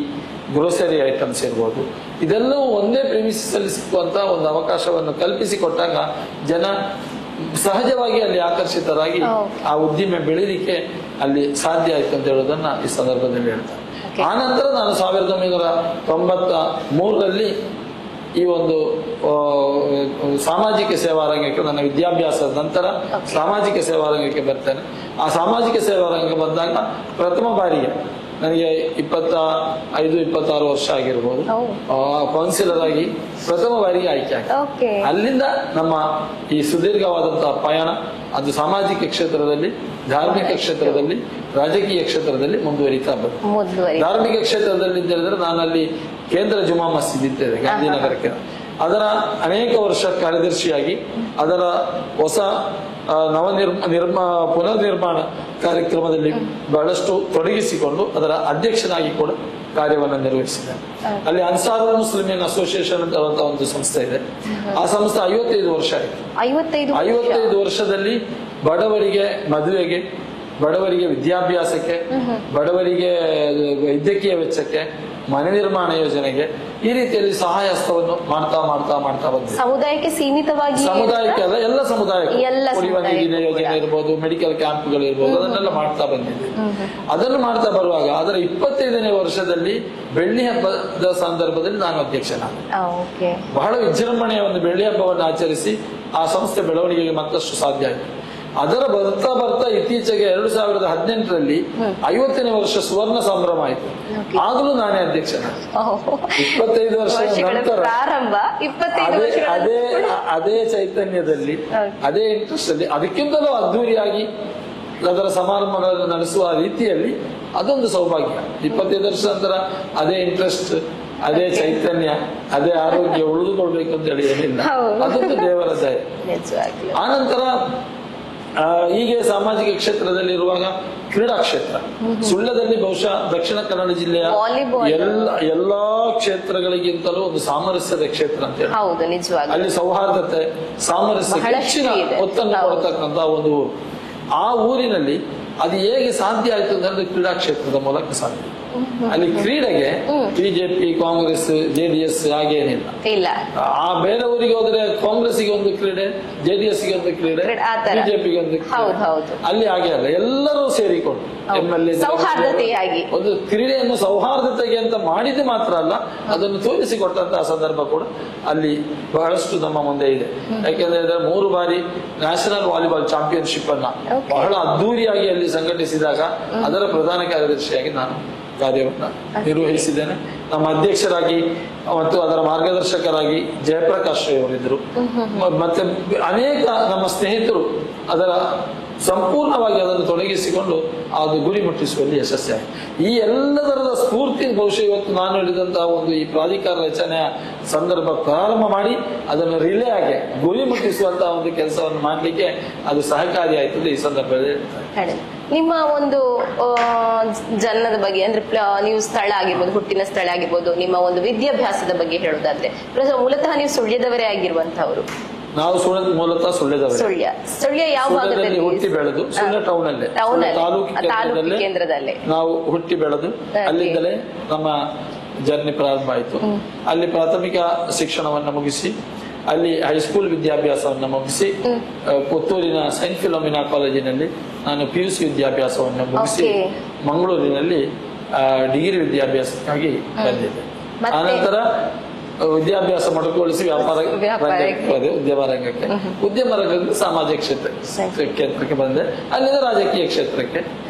Speaker 2: ಗ್ರೋಸರಿ ಐಟಮ್ಸ್ ಇರ್ಬೋದು, ಇದೆಲ್ಲವೂ ಒಂದೇ ಪ್ರಿಮಿಸಿಸ್ ಅಲ್ಲಿ ಸಿಕ್ಕುವಂತ ಒಂದು ಅವಕಾಶವನ್ನು ಕಲ್ಪಿಸಿಕೊಟ್ಟಾಗ ಜನ ಸಹಜವಾಗಿ ಅಲ್ಲಿ ಆಕರ್ಷಿತರಾಗಿ ಆ ಉದ್ದಿಮೆ ಬೆಳೀಲಿಕ್ಕೆ ಅಲ್ಲಿ ಸಾಧ್ಯ ಆಯ್ತು ಅಂತ ಹೇಳೋದನ್ನ ಈ ಸಂದರ್ಭದಲ್ಲಿ ಹೇಳ್ತಾರೆ. ಆ ನಂತರ ನಾನು 1993ರಲ್ಲಿ ಈ ಒಂದು ಸಾಮಾಜಿಕ ಸೇವಾ ರಂಗಕ್ಕೆ, ನನ್ನ ವಿದ್ಯಾಭ್ಯಾಸದ ನಂತರ ಸಾಮಾಜಿಕ ಸೇವಾ ರಂಗಕ್ಕೆ ಬರ್ತೇನೆ. ಆ ಸಾಮಾಜಿಕ ಸೇವಾ ರಂಗ ಬಂದಾಗ ಪ್ರಥಮ ಬಾರಿಗೆ ನನಗೆ 25-26 ವರ್ಷ ಆಗಿರ್ಬೋದು, ಕೌನ್ಸಿಲರ್ ಆಗಿ ಪ್ರಥಮ ಬಾರಿಗೆ ಆಯ್ಕೆ ಆಗಿದೆ. ಅಲ್ಲಿಂದ ನಮ್ಮ ಈ ಸುದೀರ್ಘವಾದಂತಹ ಪಯಣ ಅದು ಸಾಮಾಜಿಕ ಕ್ಷೇತ್ರದಲ್ಲಿ, ಧಾರ್ಮಿಕ ಕ್ಷೇತ್ರದಲ್ಲಿ, ರಾಜಕೀಯ ಕ್ಷೇತ್ರದಲ್ಲಿ ಮುಂದುವರಿತಾ ಬಂತು. ಧಾರ್ಮಿಕ ಕ್ಷೇತ್ರದಲ್ಲಿ ಅಂತ ಹೇಳಿದ್ರೆ ನಾನು ಅಲ್ಲಿ ಕೇಂದ್ರ ಜುಮಾ ಮಸ್ಜಿದ್ ಇದ್ದೇವೆ ಗಾಂಧಿನಗರಕ್ಕೆ, ಅದರ ಅನೇಕ ವರ್ಷ ಕಾರ್ಯದರ್ಶಿಯಾಗಿ ಅದರ ಹೊಸ ಪುನರ್ನಿರ್ಮಾಣ ಕಾರ್ಯಕ್ರಮದಲ್ಲಿ ಬಹಳಷ್ಟು ತೊಡಗಿಸಿಕೊಂಡು ಅದರ ಅಧ್ಯಕ್ಷನಾಗಿ ಕೂಡ ಕಾರ್ಯವನ್ನು ನಿರ್ವಹಿಸಿದೆ. ಅಲ್ಲಿ ಅನ್ಸಾರುಲ್ ಮುಸ್ಲಿಮೀನ್ ಅಸೋಸಿಯೇಷನ್ ಅಂತ ಒಂದು ಸಂಸ್ಥೆ ಇದೆ. ಆ ಸಂಸ್ಥೆ 55 ವರ್ಷ ಆಯಿತು. 55 ವರ್ಷದಲ್ಲಿ ಬಡವರಿಗೆ ಮದುವೆಗೆ, ಬಡವರಿಗೆ ವಿದ್ಯಾಭ್ಯಾಸಕ್ಕೆ, ಬಡವರಿಗೆ ವೈದ್ಯಕೀಯ ವೆಚ್ಚಕ್ಕೆ, ಮನೆ ನಿರ್ಮಾಣ ಯೋಜನೆಗೆ ಈ ರೀತಿಯಲ್ಲಿ ಸಹಾಯ ಹಸ್ತವನ್ನು ಮಾಡ್ತಾ ಬಂದಿದೆ.
Speaker 1: ಸಮುದಾಯಕ್ಕೆ ಸೀಮಿತವಾಗಿ,
Speaker 2: ಸಮುದಾಯಕ್ಕೆ ಅಲ್ಲ, ಎಲ್ಲ ಸಮುದಾಯಕ್ಕೆ ಕುಡಿಯುವ ನೀರಿನ ಯೋಜನೆ ಇರ್ಬೋದು, ಮೆಡಿಕಲ್ ಕ್ಯಾಂಪ್ಗಳು ಇರ್ಬೋದು, ಅದನ್ನೆಲ್ಲ ಮಾಡ್ತಾ ಬಂದಿದೆ. ಅದನ್ನು ಮಾಡ್ತಾ ಬರುವಾಗ ಅದರ 25ನೇ ವರ್ಷದಲ್ಲಿ ಬೆಳ್ಳಿ ಹಬ್ಬದ ಸಂದರ್ಭದಲ್ಲಿ ನಾನು ಅಧ್ಯಕ್ಷನಾದೆ. ಬಹಳ ವಿಜೃಂಭಣೆಯ ಒಂದು ಬೆಳ್ಳಿ ಹಬ್ಬವನ್ನು ಆಚರಿಸಿ ಆ ಸಂಸ್ಥೆ ಬೆಳವಣಿಗೆಗೆ ಮತ್ತಷ್ಟು ಸಾಧ್ಯ ಆಯಿತು. ಅದರ ಬರ್ತಾ ಇತ್ತೀಚೆಗೆ 2018ರಲ್ಲಿ 50ನೇ ವರ್ಷ ಸುವರ್ಣ ಸಂಭ್ರಮ ಆಯಿತು. ಆಗಲೂ ನಾನೇ ಅಧ್ಯಕ್ಷನಾದೆ. 25 ವರ್ಷದ ನಂತರ ಅದೇ ಚೈತನ್ಯದಲ್ಲಿ, ಅದೇ ಇಂಟ್ರೆಸ್ಟ್ ಅಲ್ಲಿ, ಅದಕ್ಕಿಂತಲೂ ಅದ್ದೂರಿಯಾಗಿ ಅದರ ಸಮಾರಂಭಗಳನ್ನು ನಡೆಸುವ ರೀತಿಯಲ್ಲಿ ಅದೊಂದು ಸೌಭಾಗ್ಯ. 25 ವರ್ಷ ನಂತರ ಅದೇ ಇಂಟ್ರೆಸ್ಟ್, ಅದೇ ಚೈತನ್ಯ, ಅದೇ ಆರೋಗ್ಯ ಉಳಿದುಕೊಳ್ಬೇಕು ಅಂತ ಹೇಳಿ ಏನಿಲ್ಲ. ಅದೊಂದು ದೇವರ ದಯೆ. ಆನಂತರ ಹೀಗೆ ಸಾಮಾಜಿಕ ಕ್ಷೇತ್ರದಲ್ಲಿರುವಾಗ ಕ್ರೀಡಾ ಕ್ಷೇತ್ರ, ಸುಳ್ಯದಲ್ಲಿ ಬಹುಶಃ ದಕ್ಷಿಣ ಕನ್ನಡ ಜಿಲ್ಲೆಯ ಎಲ್ಲಾ ಕ್ಷೇತ್ರಗಳಿಗಿಂತಲೂ ಒಂದು ಸಾಮರಸ್ಯದ ಕ್ಷೇತ್ರ ಅಂತ ಹೇಳಿ, ಅಲ್ಲಿ ಸೌಹಾರ್ದತೆ, ಸಾಮರಸ್ಯ ಹೆಚ್ಚಿನ ಒತ್ತನ್ನು ಕೊಡ್ತಕ್ಕಂತ ಒಂದು ಆ ಊರಿನಲ್ಲಿ ಅದು ಹೇಗೆ ಸಾಧ್ಯ ಆಯ್ತು ಅಂದ್ರೆ ಕ್ರೀಡಾ ಕ್ಷೇತ್ರದ ಮೂಲಕ ಸಾಧ್ಯ. ಅಲ್ಲಿ ಕ್ರೀಡೆಗೆ ಬಿಜೆಪಿ, ಕಾಂಗ್ರೆಸ್, JDS ಹಾಗೇನಿಲ್ಲ. ಆ ಬೇರೆ ಊರಿಗೆ ಹೋದ್ರೆ ಕಾಂಗ್ರೆಸ್ಗೆ ಒಂದು ಕ್ರೀಡೆ, JDSಗೆ ಒಂದು ಕ್ರೀಡೆ, ಬಿಜೆಪಿಗೆ ಒಂದು ಕ್ರೀಡೆ. ಅಲ್ಲಿ ಹಾಗೆ ಅಲ್ಲ, ಎಲ್ಲರೂ ಸೇರಿಕೊಂಡು MLA ಒಂದು ಕ್ರೀಡೆಯನ್ನು ಸೌಹಾರ್ದತೆಗೆ ಅಂತ ಮಾಡಿದ್ದು ಮಾತ್ರ ಅಲ್ಲ, ಅದನ್ನು ತೋರಿಸಿಕೊಟ್ಟಂತಹ ಸಂದರ್ಭ ಕೂಡ ಅಲ್ಲಿ ಬಹಳಷ್ಟು ನಮ್ಮ ಮುಂದೆ ಇದೆ. ಯಾಕೆಂದ್ರೆ 3 ಬಾರಿ ನ್ಯಾಷನಲ್ ವಾಲಿಬಾಲ್ ಚಾಂಪಿಯನ್ಶಿಪ್ ಅನ್ನ ಬಹಳ ಅದ್ದೂರಿಯಾಗಿ ಅಲ್ಲಿ ಸಂಘಟಿಸಿದಾಗ ಅದರ ಪ್ರಧಾನ ಕಾರ್ಯದರ್ಶಿಯಾಗಿ ನಾನು ಕಾರ್ಯವನ್ನು ನಿರ್ವಹಿಸಿದ್ದೇನೆ. ನಮ್ಮ ಅಧ್ಯಕ್ಷರಾಗಿ ಮತ್ತು ಅದರ ಮಾರ್ಗದರ್ಶಕರಾಗಿ ಜಯಪ್ರಕಾಶ್ ಅವರಿದ್ದರು. ಮತ್ತೆ ಅನೇಕ ನಮ್ಮ ಸ್ನೇಹಿತರು ಅದರ ಸಂಪೂರ್ಣವಾಗಿ ಅದನ್ನು ತೊಡಗಿಸಿಕೊಂಡು ಅದು ಗುರಿ ಮುಟ್ಟಿಸುವಲ್ಲಿ ಯಶಸ್ವಿಯಾಗಿ. ಈ ಎಲ್ಲದರದ ಸ್ಫೂರ್ತಿ ಬಹುಶಃ ಇವತ್ತು ನಾನು ಹೇಳಿದಂತಹ ಒಂದು ಈ ಪ್ರಾಧಿಕಾರ ರಚನೆಯ ಸಂದರ್ಭ ಪ್ರಾರಂಭ ಮಾಡಿ ಅದನ್ನು ರಿಲೇ ಆಗಿ ಗುರಿ ಮುಟ್ಟಿಸುವಂತಹ ಒಂದು ಕೆಲಸವನ್ನು ಮಾಡಲಿಕ್ಕೆ ಅದು ಸಹಕಾರಿಯಾಯ್ತದೆ. ಈ ಸಂದರ್ಭದಲ್ಲಿ
Speaker 1: ನಿಮ್ಮ ಒಂದು ಜನ್ಮದ ಬಗ್ಗೆ ಅಂದ್ರೆ ನೀವು ಸ್ಥಳ ಆಗಿರ್ಬೋದು, ಹುಟ್ಟಿನ ಸ್ಥಳ ಆಗಿರ್ಬೋದು, ನಿಮ್ಮ ಒಂದು ವಿದ್ಯಾಭ್ಯಾಸದ ಬಗ್ಗೆ ಹೇಳೋದಾದ್ರೆ ಮೂಲತಃ ನೀವು ಸುಳ್ಯದವರೇ ಆಗಿರುವಂತಹವರು.
Speaker 2: ನಾವು ಮೂಲತಃ
Speaker 1: ಸುಳ್ಯ ಯಾವ ಭಾಗದಲ್ಲಿ
Speaker 2: ಹುಟ್ಟಿ ಬೆಳೆದು, ಸುಳ್ಯ ಟೌನ್ ಅಲ್ಲೇ ತಾಲೂಕು
Speaker 1: ಕೇಂದ್ರದಲ್ಲೇ
Speaker 2: ನಾವು ಹುಟ್ಟಿ ಬೆಳೆದು ಅಲ್ಲಿಂದಲೇ ನಮ್ಮ ಜರ್ನಿ ಪ್ರಾರಂಭ ಆಯಿತು. ಅಲ್ಲಿ ಪ್ರಾಥಮಿಕ ಶಿಕ್ಷಣವನ್ನು ಮುಗಿಸಿ ಅಲ್ಲಿ ಹೈಸ್ಕೂಲ್ ವಿದ್ಯಾಭ್ಯಾಸವನ್ನು ಮುಗಿಸಿ ಪುತ್ತೂರಿನ ಸೈಂಟ್ ಫಿಲೋಮಿನಾ ಕಾಲೇಜಿನಲ್ಲಿ ನಾನು PUC ವಿದ್ಯಾಭ್ಯಾಸವನ್ನು ಮುಗಿಸಿ ಮಂಗಳೂರಿನಲ್ಲಿ ಡಿಗ್ರಿ ವಿದ್ಯಾಭ್ಯಾಸಕ್ಕಾಗಿ ಬಂದಿದ್ದೆ. ಆನಂತರ ವಿದ್ಯಾಭ್ಯಾಸ ಮೊಟಕುಗೊಳಿಸಿ ಉದ್ಯಮ ರಂಗಕ್ಕೆ ಸಾಮಾಜಿಕ ಕ್ಷೇತ್ರಕ್ಕೆ ಬಂದೆ. ಅಲ್ಲಿಂದ ರಾಜಕೀಯ ಕ್ಷೇತ್ರಕ್ಕೆ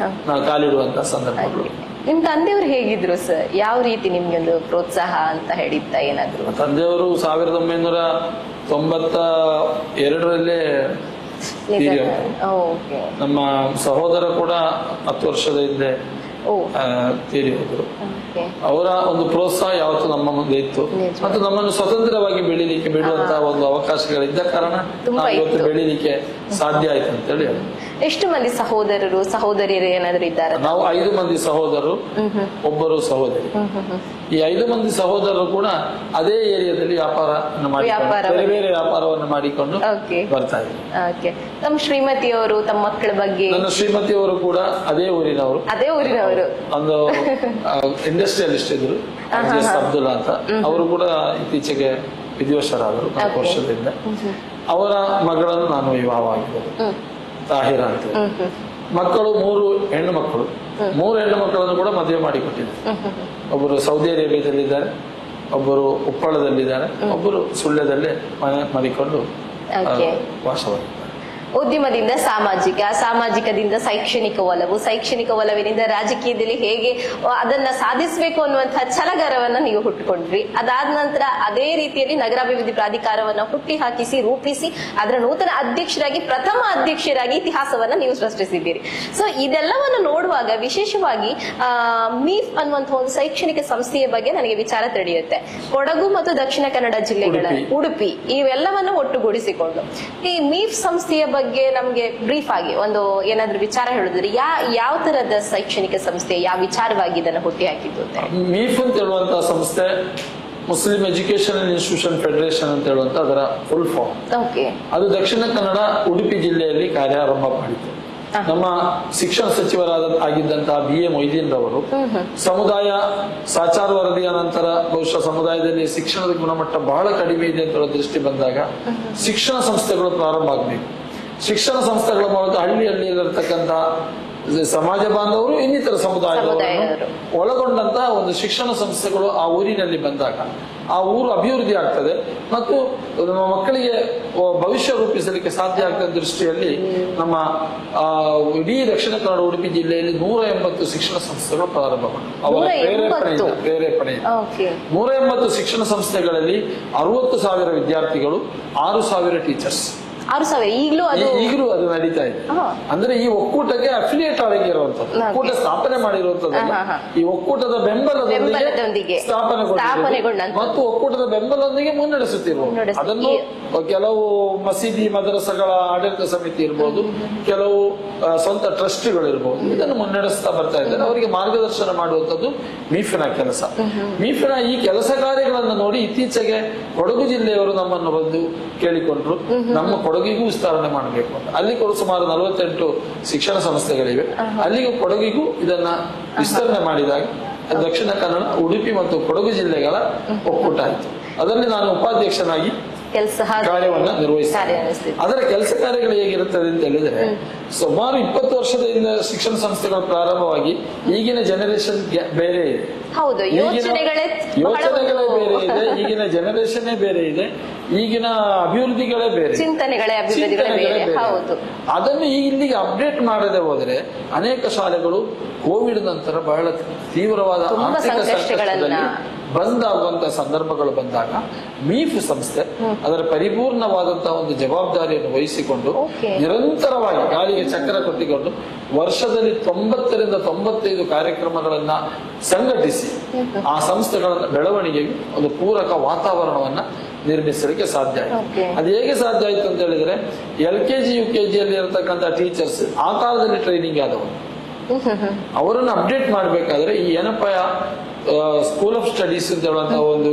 Speaker 2: ನಾವು ಕಾಲಿಡುವಂತಹ ಸಂದರ್ಭಗಳು.
Speaker 1: ನಿಮ್ ತಂದೆಯವರು ಹೇಗಿದ್ರು ಸರ್? ಯಾವ ರೀತಿ ನಿಮ್ಗೆ ಒಂದು ಪ್ರೋತ್ಸಾಹ ಅಂತ ಹೇಳಿದ್ದ ಏನಾದ್ರು?
Speaker 2: ತಂದೆಯವರು 1992ರಲ್ಲೇ ನಮ್ಮ ಸಹೋದರ ಕೂಡ 10 ವರ್ಷದ ಹಿಂದೆ ತೀರಿ ಹೋದ್ರು. ಅವರ ಒಂದು ಪ್ರೋತ್ಸಾಹ ಯಾವತ್ತು ನಮ್ಮ ಮುಂದೆ ಇತ್ತು ಮತ್ತು ನಮ್ಮನ್ನು ಸ್ವತಂತ್ರವಾಗಿ ಬೆಳಿಲಿಕ್ಕೆ ಬಿಡುವಂತಹ ಒಂದು ಅವಕಾಶಗಳಿದ್ದ ಕಾರಣ ಇವತ್ತು ಬೆಳಿಲಿಕ್ಕೆ ಸಾಧ್ಯ ಆಯ್ತು ಅಂತೇಳಿ.
Speaker 1: ಎಷ್ಟು ಮಂದಿ ಸಹೋದರರು ಸಹೋದರಿಯರು ಏನಾದ್ರು ಇದ್ದಾರೆ?
Speaker 2: ನಾವು 5 ಮಂದಿ ಸಹೋದರರು, ಒಬ್ಬರು ಸಹೋದರಿ. ಈ 5 ಮಂದಿ ಸಹೋದರರು ಕೂಡ ಅದೇ ಏರಿಯಾದಲ್ಲಿ ಬೇರೆ ಬೇರೆ ವ್ಯಾಪಾರವನ್ನು ಮಾಡಿಕೊಂಡು ಬರ್ತಾ ಇದ್ದಾರೆ.
Speaker 1: ತಮ್ಮ ಶ್ರೀಮತಿಯವರು ತಮ್ಮ ಮಕ್ಕಳ ಬಗ್ಗೆ?
Speaker 2: ನನ್ನ ಶ್ರೀಮತಿಯವರು ಕೂಡ ಅದೇ ಊರಿನವರು. ಒಂದು ಇಂಡಸ್ಟ್ರಿಯಲಿಸ್ಟ್ ಇದ್ರು, ಅಬ್ದುಲ್ಲಾ ಅಂತ. ಅವರು ಕೂಡ ಇತ್ತೀಚೆಗೆ ವಿಧಿವಶರಾದರು 4 ವರ್ಷದಿಂದ. ಅವರ ಮಗಳನ್ನು ನಾನು ವಿವಾಹವಾಗಿದ್ದೆ, ತಾಹಿರಾ ಅಂತ. ಮಕ್ಕಳು 3 ಹೆಣ್ಣು ಮಕ್ಕಳು. 3 ಹೆಣ್ಣು ಮಕ್ಕಳನ್ನು ಕೂಡ ಮದುವೆ ಮಾಡಿಕೊಟ್ಟಿದ್ದೆ. ಒಬ್ಬರು ಸೌದಿ ಅರೇಬಿಯಾದಲ್ಲಿದ್ದಾರೆ, ಒಬ್ಬರು ಉಪ್ಪಳದಲ್ಲಿದ್ದಾರೆ, ಒಬ್ಬರು ಸುಳ್ಯದಲ್ಲೇ ಮನೆ ಮಾಡಿಕೊಂಡು ವಾಸವಾಗಿದ್ದಾರೆ.
Speaker 1: ಉದ್ಯಮದಿಂದ ಸಾಮಾಜಿಕದಿಂದ ಶೈಕ್ಷಣಿಕ ಒಲವು, ಶೈಕ್ಷಣಿಕ ಒಲವಿನಿಂದ ರಾಜಕೀಯದಲ್ಲಿ ಹೇಗೆ ಅದನ್ನ ಸಾಧಿಸಬೇಕು ಅನ್ನುವಂತಹ ಛಲಗಾರವನ್ನ ನೀವು ಹುಟ್ಟುಕೊಂಡ್ರಿ. ಅದಾದ ನಂತರ ಅದೇ ರೀತಿಯಲ್ಲಿ ನಗರಾಭಿವೃದ್ಧಿ ಪ್ರಾಧಿಕಾರವನ್ನ ಹುಟ್ಟಿ ಹಾಕಿಸಿ ರೂಪಿಸಿ ಅದರ ನೂತನ ಅಧ್ಯಕ್ಷರಾಗಿ, ಪ್ರಥಮ ಅಧ್ಯಕ್ಷರಾಗಿ ಇತಿಹಾಸವನ್ನ ನೀವು ಸೃಷ್ಟಿಸಿದ್ದೀರಿ. ಸೊ ಇದೆಲ್ಲವನ್ನು ನೋಡುವಾಗ ವಿಶೇಷವಾಗಿ ಮೀಫ್ ಅನ್ನುವಂತಹ ಒಂದು ಶೈಕ್ಷಣಿಕ ಸಂಸ್ಥೆಯ ಬಗ್ಗೆ ನನಗೆ ವಿಚಾರ ತಿಳಿಯುತ್ತೆ. ಕೊಡಗು ಮತ್ತು ದಕ್ಷಿಣ ಕನ್ನಡ ಜಿಲ್ಲೆಗಳ ಉಡುಪಿ ಇವೆಲ್ಲವನ್ನು ಒಟ್ಟುಗೂಡಿಸಿಕೊಂಡು ಈ ಮೀಫ್ ಸಂಸ್ಥೆಯ ಬಗ್ಗೆ ನಮ್ಗೆ ಬ್ರೀಫ್ ಆಗಿ ಒಂದು ಏನಾದ್ರೂ ವಿಚಾರ ಹೇಳಿದ್ರೆ ಯಾವ ತರದ ಶೈಕ್ಷಣಿಕ ಸಂಸ್ಥೆ, ಯಾವ ವಿಚಾರವಾಗಿ ಇದನ್ನು ಹುಟ್ಟಿ ಹಾಕಿದ್ದು?
Speaker 2: ಮೀಫ್ ಅಂತ ಹೇಳುವಂತಹ ಸಂಸ್ಥೆ ಮುಸ್ಲಿಂ ಎಜುಕೇಶನಲ್ ಇನ್ಸ್ಟಿಟ್ಯೂಷನ್ ಫೆಡರೇಷನ್ ಅಂತ ಹೇಳುವಂತ ಅದರ ಫುಲ್ ಫಾರ್ಮ್. ಅದು ದಕ್ಷಿಣ ಕನ್ನಡ ಉಡುಪಿ ಜಿಲ್ಲೆಯಲ್ಲಿ ಕಾರ್ಯಾರಂಭ ಮಾಡಿತು. ನಮ್ಮ ಶಿಕ್ಷಣ ಸಚಿವರಾಗಿದ್ದಂತಹ BA ಮೊಯ್ದೀನ್ ರವರು ಸಮುದಾಯ ಸಾಚಾರ ವರದಿಯ ನಂತರ ಬಹುಶಃ ಸಮುದಾಯದಲ್ಲಿ ಶಿಕ್ಷಣದ ಗುಣಮಟ್ಟ ಬಹಳ ಕಡಿಮೆ ಇದೆ ಅಂತ ದೃಷ್ಟಿ ಬಂದಾಗ ಶಿಕ್ಷಣ ಸಂಸ್ಥೆಗಳು ಪ್ರಾರಂಭ ಆಗಬೇಕು. ಶಿಕ್ಷಣ ಸಂಸ್ಥೆಗಳ ಮೂಲಕ ಹಳ್ಳಿಯಲ್ಲಿರತಕ್ಕಂಥ ಸಮಾಜ ಬಾಂಧವರು, ಇನ್ನಿತರ ಸಮುದಾಯದವರು ಒಳಗೊಂಡಂತಹ ಒಂದು ಶಿಕ್ಷಣ ಸಂಸ್ಥೆಗಳು ಆ ಊರಿನಲ್ಲಿ ಬಂದಾಗ ಆ ಊರು ಅಭಿವೃದ್ಧಿ ಆಗ್ತದೆ ಮತ್ತು ನಮ್ಮ ಮಕ್ಕಳಿಗೆ ಭವಿಷ್ಯ ರೂಪಿಸಲಿಕ್ಕೆ ಸಾಧ್ಯ ಆಗ್ತದೆ ದೃಷ್ಟಿಯಲ್ಲಿ ನಮ್ಮ ಇಡೀ ದಕ್ಷಿಣ ಕನ್ನಡ ಉಡುಪಿ ಜಿಲ್ಲೆಯಲ್ಲಿ 180 ಶಿಕ್ಷಣ ಸಂಸ್ಥೆಗಳು ಪ್ರಾರಂಭಗೊಂಡು ಅವರ ಪ್ರೇರೇಪಣೆ 180 ಶಿಕ್ಷಣ ಸಂಸ್ಥೆಗಳಲ್ಲಿ 60,000 ವಿದ್ಯಾರ್ಥಿಗಳು, 6,000 ಟೀಚರ್ಸ್.
Speaker 1: 6,000
Speaker 2: ಈಗಲೂ ಅದು ನಡೀತಾ ಇದೆ. ಅಂದ್ರೆ ಈ ಒಕ್ಕೂಟಕ್ಕೆ ಅಫಿಲಿಯೇಟ್ ಆಗಿರುವಂತದ್ದು, ಒಕ್ಕೂಟ ಸ್ಥಾಪನೆ ಮಾಡಿರುವಂತದ್ದಲ್ಲ, ಈ ಒಕ್ಕೂಟದ ಬೆಂಬಲದೊಂದಿಗೆ ಸ್ಥಾಪನೆಗೊಂಡ ಮತ್ತು ಒಕ್ಕೂಟದ ಬೆಂಬಲದೊಂದಿಗೆ ಮುನ್ನಡೆಸುತ್ತಿರುವುದು. ಅದನ್ನು ಕೆಲವು ಮಸೀದಿ ಮದರಸಗಳ ಆಡಳಿತ ಸಮಿತಿ ಇರ್ಬೋದು, ಕೆಲವು ಸ್ವಂತ ಟ್ರಸ್ಟಿಗಳು ಇರ್ಬೋದು, ಇದನ್ನು ಮುನ್ನಡೆಸ್ತಾ ಬರ್ತಾ ಇದ್ದಾರೆ. ಅವರಿಗೆ ಮಾರ್ಗದರ್ಶನ ಮಾಡುವಂತದ್ದು ಮೀಫಿನ ಕೆಲಸ. ಮೀಫಿನ ಈ ಕೆಲಸ ಕಾರ್ಯಗಳನ್ನು ನೋಡಿ ಇತ್ತೀಚೆಗೆ ಕೊಡಗು ಜಿಲ್ಲೆಯವರು ನಮ್ಮನ್ನು ಬಂದು ಕೇಳಿಕೊಂಡ್ರು, ನಮ್ಮ ಕೊಡಗಿಗೂ ವಿಸ್ತರಣೆ ಮಾಡಬೇಕು ಅಂತ. ಅಲ್ಲಿ ಕೂಡ ಸುಮಾರು 48 ಶಿಕ್ಷಣ ಸಂಸ್ಥೆಗಳಿವೆ. ಅಲ್ಲಿಗೂ ಕೊಡಗಿಗೂ ಇದನ್ನ ವಿಸ್ತರಣೆ ಮಾಡಿದಾಗ ದಕ್ಷಿಣ ಕನ್ನಡ, ಉಡುಪಿ ಮತ್ತು ಕೊಡಗು ಜಿಲ್ಲೆಗಳ ಒಕ್ಕೂಟ ಆಯಿತು. ಅದರಲ್ಲಿ ನಾನು ಉಪಾಧ್ಯಕ್ಷನಾಗಿ ಕಾರ್ಯವನ್ನ ನಿರ್ವಹಿಸ್ತಾರೆ. ಅದರ ಕೆಲಸ ಕಾರ್ಯಗಳು ಹೇಗಿರುತ್ತದೆ ಅಂತ ಹೇಳಿದ್ರೆ, ಸುಮಾರು 20 ವರ್ಷದಿಂದ ಶಿಕ್ಷಣ ಸಂಸ್ಥೆಗಳು ಪ್ರಾರಂಭವಾಗಿ ಈಗಿನ ಜನರೇಷನ್ ಬೇರೆ ಇದೆ, ಯೋಚನೆಗಳೇ ಬೇರೆ ಇದೆ, ಈಗಿನ ಜನರೇಷನ್ನೇ ಬೇರೆ ಇದೆ, ಈಗಿನ ಅಭಿವೃದ್ಧಿಗಳೇ ಬೇರೆ, ಚಿಂತನೆಗಳೇ ಬೇರೆ. ಅದನ್ನು ಇಲ್ಲಿಗೆ ಅಪ್ಡೇಟ್ ಮಾಡದೆ ಹೋದ್ರೆ ಅನೇಕ ಶಾಲೆಗಳು ಕೋವಿಡ್ ನಂತರ ಬಹಳ ತೀವ್ರವಾದ ಆರ್ಥಿಕ ಸಂಕಷ್ಟದಲ್ಲಿ ಬಂದಾಗುವಂತಹ ಸಂದರ್ಭಗಳು ಬಂದಾಗ ಮೀಫ್ ಸಂಸ್ಥೆ ಅದರ ಪರಿಪೂರ್ಣವಾದಂತಹ ಒಂದು ಜವಾಬ್ದಾರಿಯನ್ನು ವಹಿಸಿಕೊಂಡು ನಿರಂತರವಾಗಿ ಗಾಳಿಗೆ ಚಕ್ರ ಕೊಟ್ಟಿಕೊಂಡು ವರ್ಷದಲ್ಲಿ 90 ರಿಂದ 95 ಕಾರ್ಯಕ್ರಮಗಳನ್ನ ಸಂಘಟಿಸಿ ಆ ಸಂಸ್ಥೆಗಳ ಬೆಳವಣಿಗೆಗೆ ಒಂದು ಪೂರಕ ವಾತಾವರಣವನ್ನ ನಿರ್ಮಿಸಲಿಕ್ಕೆ ಸಾಧ್ಯ ಆಯಿತು. ಅದು ಹೇಗೆ ಸಾಧ್ಯ ಆಯ್ತು ಅಂತ ಹೇಳಿದ್ರೆ, LKG UKG ಅಲ್ಲಿ ಇರತಕ್ಕಂಥ ಟೀಚರ್ಸ್ ಆ ಕಾಲದಲ್ಲಿ ಟ್ರೈನಿಂಗ್ ಆದವರು, ಅವರನ್ನು ಅಪ್ಡೇಟ್ ಮಾಡಬೇಕಾದ್ರೆ ಈ ಏನಪ್ಪ ಸ್ಕೂಲ್ ಆಫ್ ಸ್ಟಡೀಸ್ ಅಂತ ಹೇಳುವಂತಹ ಒಂದು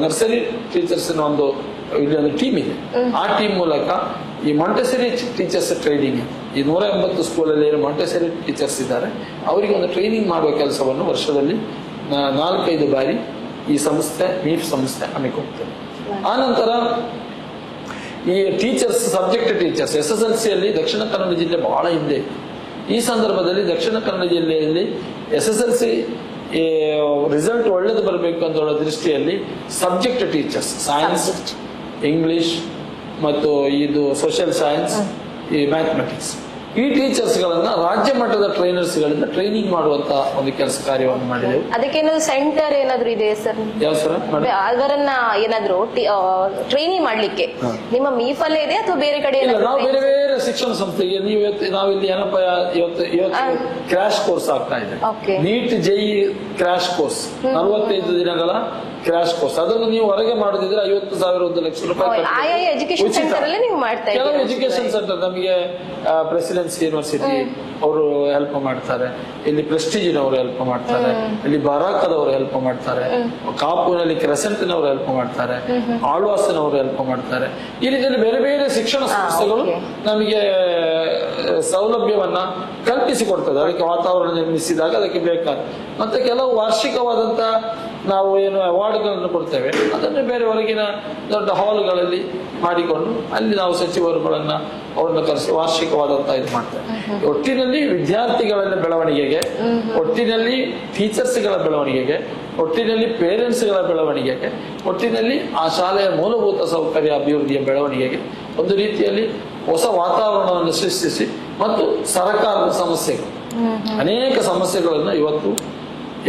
Speaker 2: ನರ್ಸರಿ ಟೀಚರ್ಸ್ ಒಂದು ಟೀಮ್ ಇದೆ. ಆ ಟೀಮ್ ಮೂಲಕ ಈ ಮಾಂಟೆಸರಿ ಟೀಚರ್ಸ್ ಟ್ರೈನಿಂಗ್, ಈ 180 ಸ್ಕೂಲಲ್ಲಿ ಏನು ಮಾಂಟೆಸರಿ ಟೀಚರ್ಸ್ ಇದ್ದಾರೆ ಅವರಿಗೆ ಒಂದು ಟ್ರೈನಿಂಗ್ ಮಾಡುವ ಕೆಲಸವನ್ನು ವರ್ಷದಲ್ಲಿ 4-5 ಬಾರಿ ಈ ಸಂಸ್ಥೆ ಮೀಫ್ ಸಂಸ್ಥೆ ಹಮ್ಮಿಕೊಳ್ತದೆ. ಆನಂತರ ಈ ಟೀಚರ್ಸ್, ಸಬ್ಜೆಕ್ಟ್ ಟೀಚರ್ಸ್ SSLC ಅಲ್ಲಿ ದಕ್ಷಿಣ ಕನ್ನಡ ಜಿಲ್ಲೆ ಬಹಳ ಹಿಂದೆ. ಈ ಸಂದರ್ಭದಲ್ಲಿ ದಕ್ಷಿಣ ಕನ್ನಡ ಜಿಲ್ಲೆಯಲ್ಲಿ SSLC ರಿಸಲ್ಟ್ ಒಳ್ಳೇದು ಬರಬೇಕು ಅಂತ ಹೇಳೋ ದೃಷ್ಟಿಯಲ್ಲಿ ಸಬ್ಜೆಕ್ಟ್ ಟೀಚರ್ಸ್, ಸೈನ್ಸ್, ಇಂಗ್ಲಿಷ್ ಮತ್ತು ಇದು ಸೋಷಿಯಲ್ ಸೈನ್ಸ್, ಈ ಮ್ಯಾಥಮೆಟಿಕ್ಸ್ ಈ ಟೀಚರ್ಸ್ ಗಳನ್ನ ರಾಜ್ಯ ಮಟ್ಟದ ಟ್ರೈನರ್ಸ್ ಗಳಿಂದ ಟ್ರೈನಿಂಗ್ ಮಾಡುವಂತ ಒಂದು ಕೆಲಸ ಕಾರ್ಯವನ್ನು ಮಾಡಿದೆವು.
Speaker 1: ಅದಕ್ಕೇನಾದ್ರು ಸೆಂಟರ್ ಏನಾದ್ರು ಇದೆ ಸರ್?
Speaker 2: ಯಾವ ಸರ್?
Speaker 1: ಅವರನ್ನ ಏನಾದ್ರು ಟ್ರೈನಿಂಗ್ ಮಾಡ್ಲಿಕ್ಕೆ ನಿಮ್ಮ ಮೀಫಲ್ಲೇ ಇದೆ ಅಥವಾ ಬೇರೆ ಕಡೆ?
Speaker 2: ನಾವು ಬೇರೆ ಬೇರೆ ಶಿಕ್ಷಣ ಸಂಸ್ಥೆಗೆ ನಾವಿಲ್ಲಿ ಏನಪ್ಪ ಇವತ್ತು ಕ್ರಾಶ್ ಕೋರ್ಸ್ ಆಗ್ತಾ ಇದೆ. ನೀಟ್ ಜೆಇ ಕ್ರಾಶ್ ಕೋರ್ಸ್ 45 ದಿನಗಳ ಕ್ರಾಶ್ ಕೋರ್ಸ್. ಅದನ್ನು ನೀವು ಹೊರಗೆ ಮಾಡುದಿದ್ರೆ 50,000 1 ಲಕ್ಷ ರೂಪಾಯಿ ಕೆಲವು ಎಜುಕೇಶನ್ ಸೆಂಟರ್ ನಮಗೆ ಪ್ರೆಸಿಡೆನ್ಸಿ ಯೂನಿವರ್ಸಿಟಿ ಅವರು ಹೆಲ್ಪ್ ಮಾಡ್ತಾರೆ, ಇಲ್ಲಿ ಪ್ರೆಸ್ಟೀಜಿನವರು ಹೆಲ್ಪ್ ಮಾಡ್ತಾರೆ, ಇಲ್ಲಿ ಬರಾಕದವರು ಹೆಲ್ಪ್ ಮಾಡ್ತಾರೆ, ಕಾಪುನಲ್ಲಿ ಕ್ರೆಸೆಂಟ್ನವರು ಹೆಲ್ಪ್ ಮಾಡ್ತಾರೆ, ಆಳ್ವಾಸನವರು ಹೆಲ್ಪ್ ಮಾಡ್ತಾರೆ. ಈ ರೀತಿಯಲ್ಲಿ ಬೇರೆ ಬೇರೆ ಶಿಕ್ಷಣ ಸಂಸ್ಥೆಗಳು ನಮಗೆ ಸೌಲಭ್ಯವನ್ನ ಕಲ್ಪಿಸಿಕೊಡ್ತದೆ. ಅದಕ್ಕೆ ವಾತಾವರಣ ನಿರ್ಮಿಸಿದಾಗ ಅದಕ್ಕೆ ಬೇಕಾದ ಮತ್ತೆ ಕೆಲವು ವಾರ್ಷಿಕವಾದಂತ ನಾವು ಏನು ಅವಾರ್ಡ್ಗಳನ್ನು ಕೊಡ್ತೇವೆ ಅದನ್ನು ಬೇರೆ ಹೊರಗಿನ ದೊಡ್ಡ ಹಾಲ್ಗಳಲ್ಲಿ ಮಾಡಿಕೊಂಡು ಅಲ್ಲಿ ನಾವು ಸಚಿವರುಗಳನ್ನ ಅವ್ರನ್ನ ಕರೆಸಿ ವಾರ್ಷಿಕವಾದಂತಹ ಇದು ಮಾಡ್ತೇವೆ. ಒಟ್ಟಿನಲ್ಲಿ ವಿದ್ಯಾರ್ಥಿಗಳ ಬೆಳವಣಿಗೆಗೆ, ಒಟ್ಟಿನಲ್ಲಿ ಟೀಚರ್ಸ್ಗಳ ಬೆಳವಣಿಗೆಗೆ, ಒಟ್ಟಿನಲ್ಲಿ ಪೇರೆಂಟ್ಸ್ಗಳ ಬೆಳವಣಿಗೆಗೆ, ಒಟ್ಟಿನಲ್ಲಿ ಆ ಶಾಲೆಯ ಮೂಲಭೂತ ಸೌಕರ್ಯ ಅಭಿವೃದ್ಧಿಯ ಬೆಳವಣಿಗೆಗೆ ಒಂದು ರೀತಿಯಲ್ಲಿ ಹೊಸ ವಾತಾವರಣವನ್ನು ಸೃಷ್ಟಿಸಿ ಮತ್ತು ಸರ್ಕಾರದ ಸಮಸ್ಯೆಗಳು ಅನೇಕ ಸಮಸ್ಯೆಗಳನ್ನು ಇವತ್ತು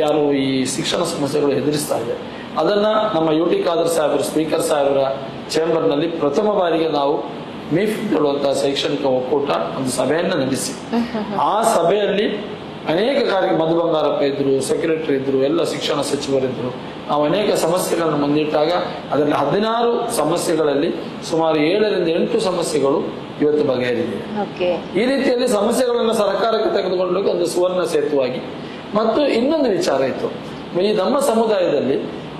Speaker 2: ಯಾರು ಈ ಶಿಕ್ಷಣ ಸಮಸ್ಯೆಗಳು ಎದುರಿಸ್ತಾ ಇದೆ ಅದನ್ನ ನಮ್ಮ ಯುಟಿ ಖಾದರ್ ಸಾಹೇಬರು ಸ್ಪೀಕರ್ ಸಾಹೇಬರ ಚೇಂಬರ್ ನಲ್ಲಿ ಪ್ರಥಮ ಬಾರಿಗೆ ನಾವು ಮೀಫ್ ಹೇಳುವಂತಹ ಶೈಕ್ಷಣಿಕ ಒಕ್ಕೂಟ ಒಂದು ಸಭೆಯನ್ನು ನಡೆಸಿ ಆ ಸಭೆಯಲ್ಲಿ ಅನೇಕ ಮಧು ಬಂಗಾರಪ್ಪ ಇದ್ರು, ಸೆಕ್ರೆಟರಿ ಇದ್ರು, ಎಲ್ಲ ಶಿಕ್ಷಣ ಸಚಿವರಿದ್ರು. ನಾವು ಅನೇಕ ಸಮಸ್ಯೆಗಳನ್ನು ಮುಂದಿಟ್ಟಾಗ ಅದರಲ್ಲಿ 16 ಸಮಸ್ಯೆಗಳಲ್ಲಿ ಸುಮಾರು 7ರಿಂದ 8 ಸಮಸ್ಯೆಗಳು ಇವತ್ತು ಬಗೆಹರಿದಿವೆ. ಈ ರೀತಿಯಲ್ಲಿ ಸಮಸ್ಯೆಗಳನ್ನು ಸರ್ಕಾರಕ್ಕೆ ತೆಗೆದುಕೊಂಡು ಒಂದು ಸುವರ್ಣ ಸೇತುವಾಗಿ. ಮತ್ತು ಇನ್ನೊಂದು ವಿಚಾರ ಇತ್ತು, ಈ ನಮ್ಮ ಸಮುದಾಯದಲ್ಲಿ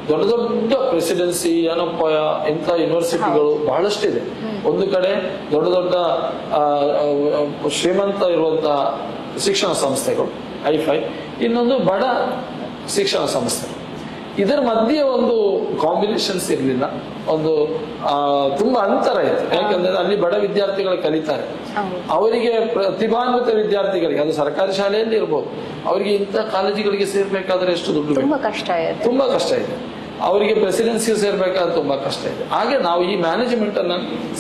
Speaker 2: ದೊಡ್ಡ ದೊಡ್ಡ ಪ್ರೆಸಿಡೆನ್ಸಿ ಏನಪ್ಪಯ ಇಂಥ ಯೂನಿವರ್ಸಿಟಿಗಳು ಬಹಳಷ್ಟಿದೆ. ಒಂದು ಕಡೆ ದೊಡ್ಡ ದೊಡ್ಡ ಶ್ರೀಮಂತ ಇರುವಂತಹ ಶಿಕ್ಷಣ ಸಂಸ್ಥೆಗಳು ಐಫೈ, ಇನ್ನೊಂದು ಬಡ ಶಿಕ್ಷಣ ಸಂಸ್ಥೆ. ಇದರ ಮಧ್ಯೆ ಒಂದು ಕಾಂಬಿನೇಷನ್ಸ್ ಇರಲಿಲ್ಲ, ಒಂದು ತುಂಬಾ ಅಂತರ ಇತ್ತು. ಯಾಕಂದ್ರೆ ಅಲ್ಲಿ ಬಡ ವಿದ್ಯಾರ್ಥಿಗಳು ಕಲಿತಾರೆ, ಅವರಿಗೆ ಪ್ರತಿಭಾನ್ವಿತ ವಿದ್ಯಾರ್ಥಿಗಳಿಗೆ ಅದು ಸರ್ಕಾರಿ ಶಾಲೆಯಲ್ಲಿ ಇರ್ಬೋದು, ಅವರಿಗೆ ಇಂಥ ಕಾಲೇಜುಗಳಿಗೆ ಸೇರ್ಬೇಕಾದ್ರೆ ಎಷ್ಟು ದುಡ್ಡು ಬೇಕು, ತುಂಬಾ ಕಷ್ಟ ಇದೆ. ಅವರಿಗೆ ಪ್ರೆಸಿಡೆನ್ಸಿ ಸೇರ್ಬೇಕಾದ್ರೆ ತುಂಬಾ ಕಷ್ಟ ಇದೆ. ಹಾಗೆ ನಾವು ಈ ಮ್ಯಾನೇಜ್ಮೆಂಟ್ ಅನ್ನ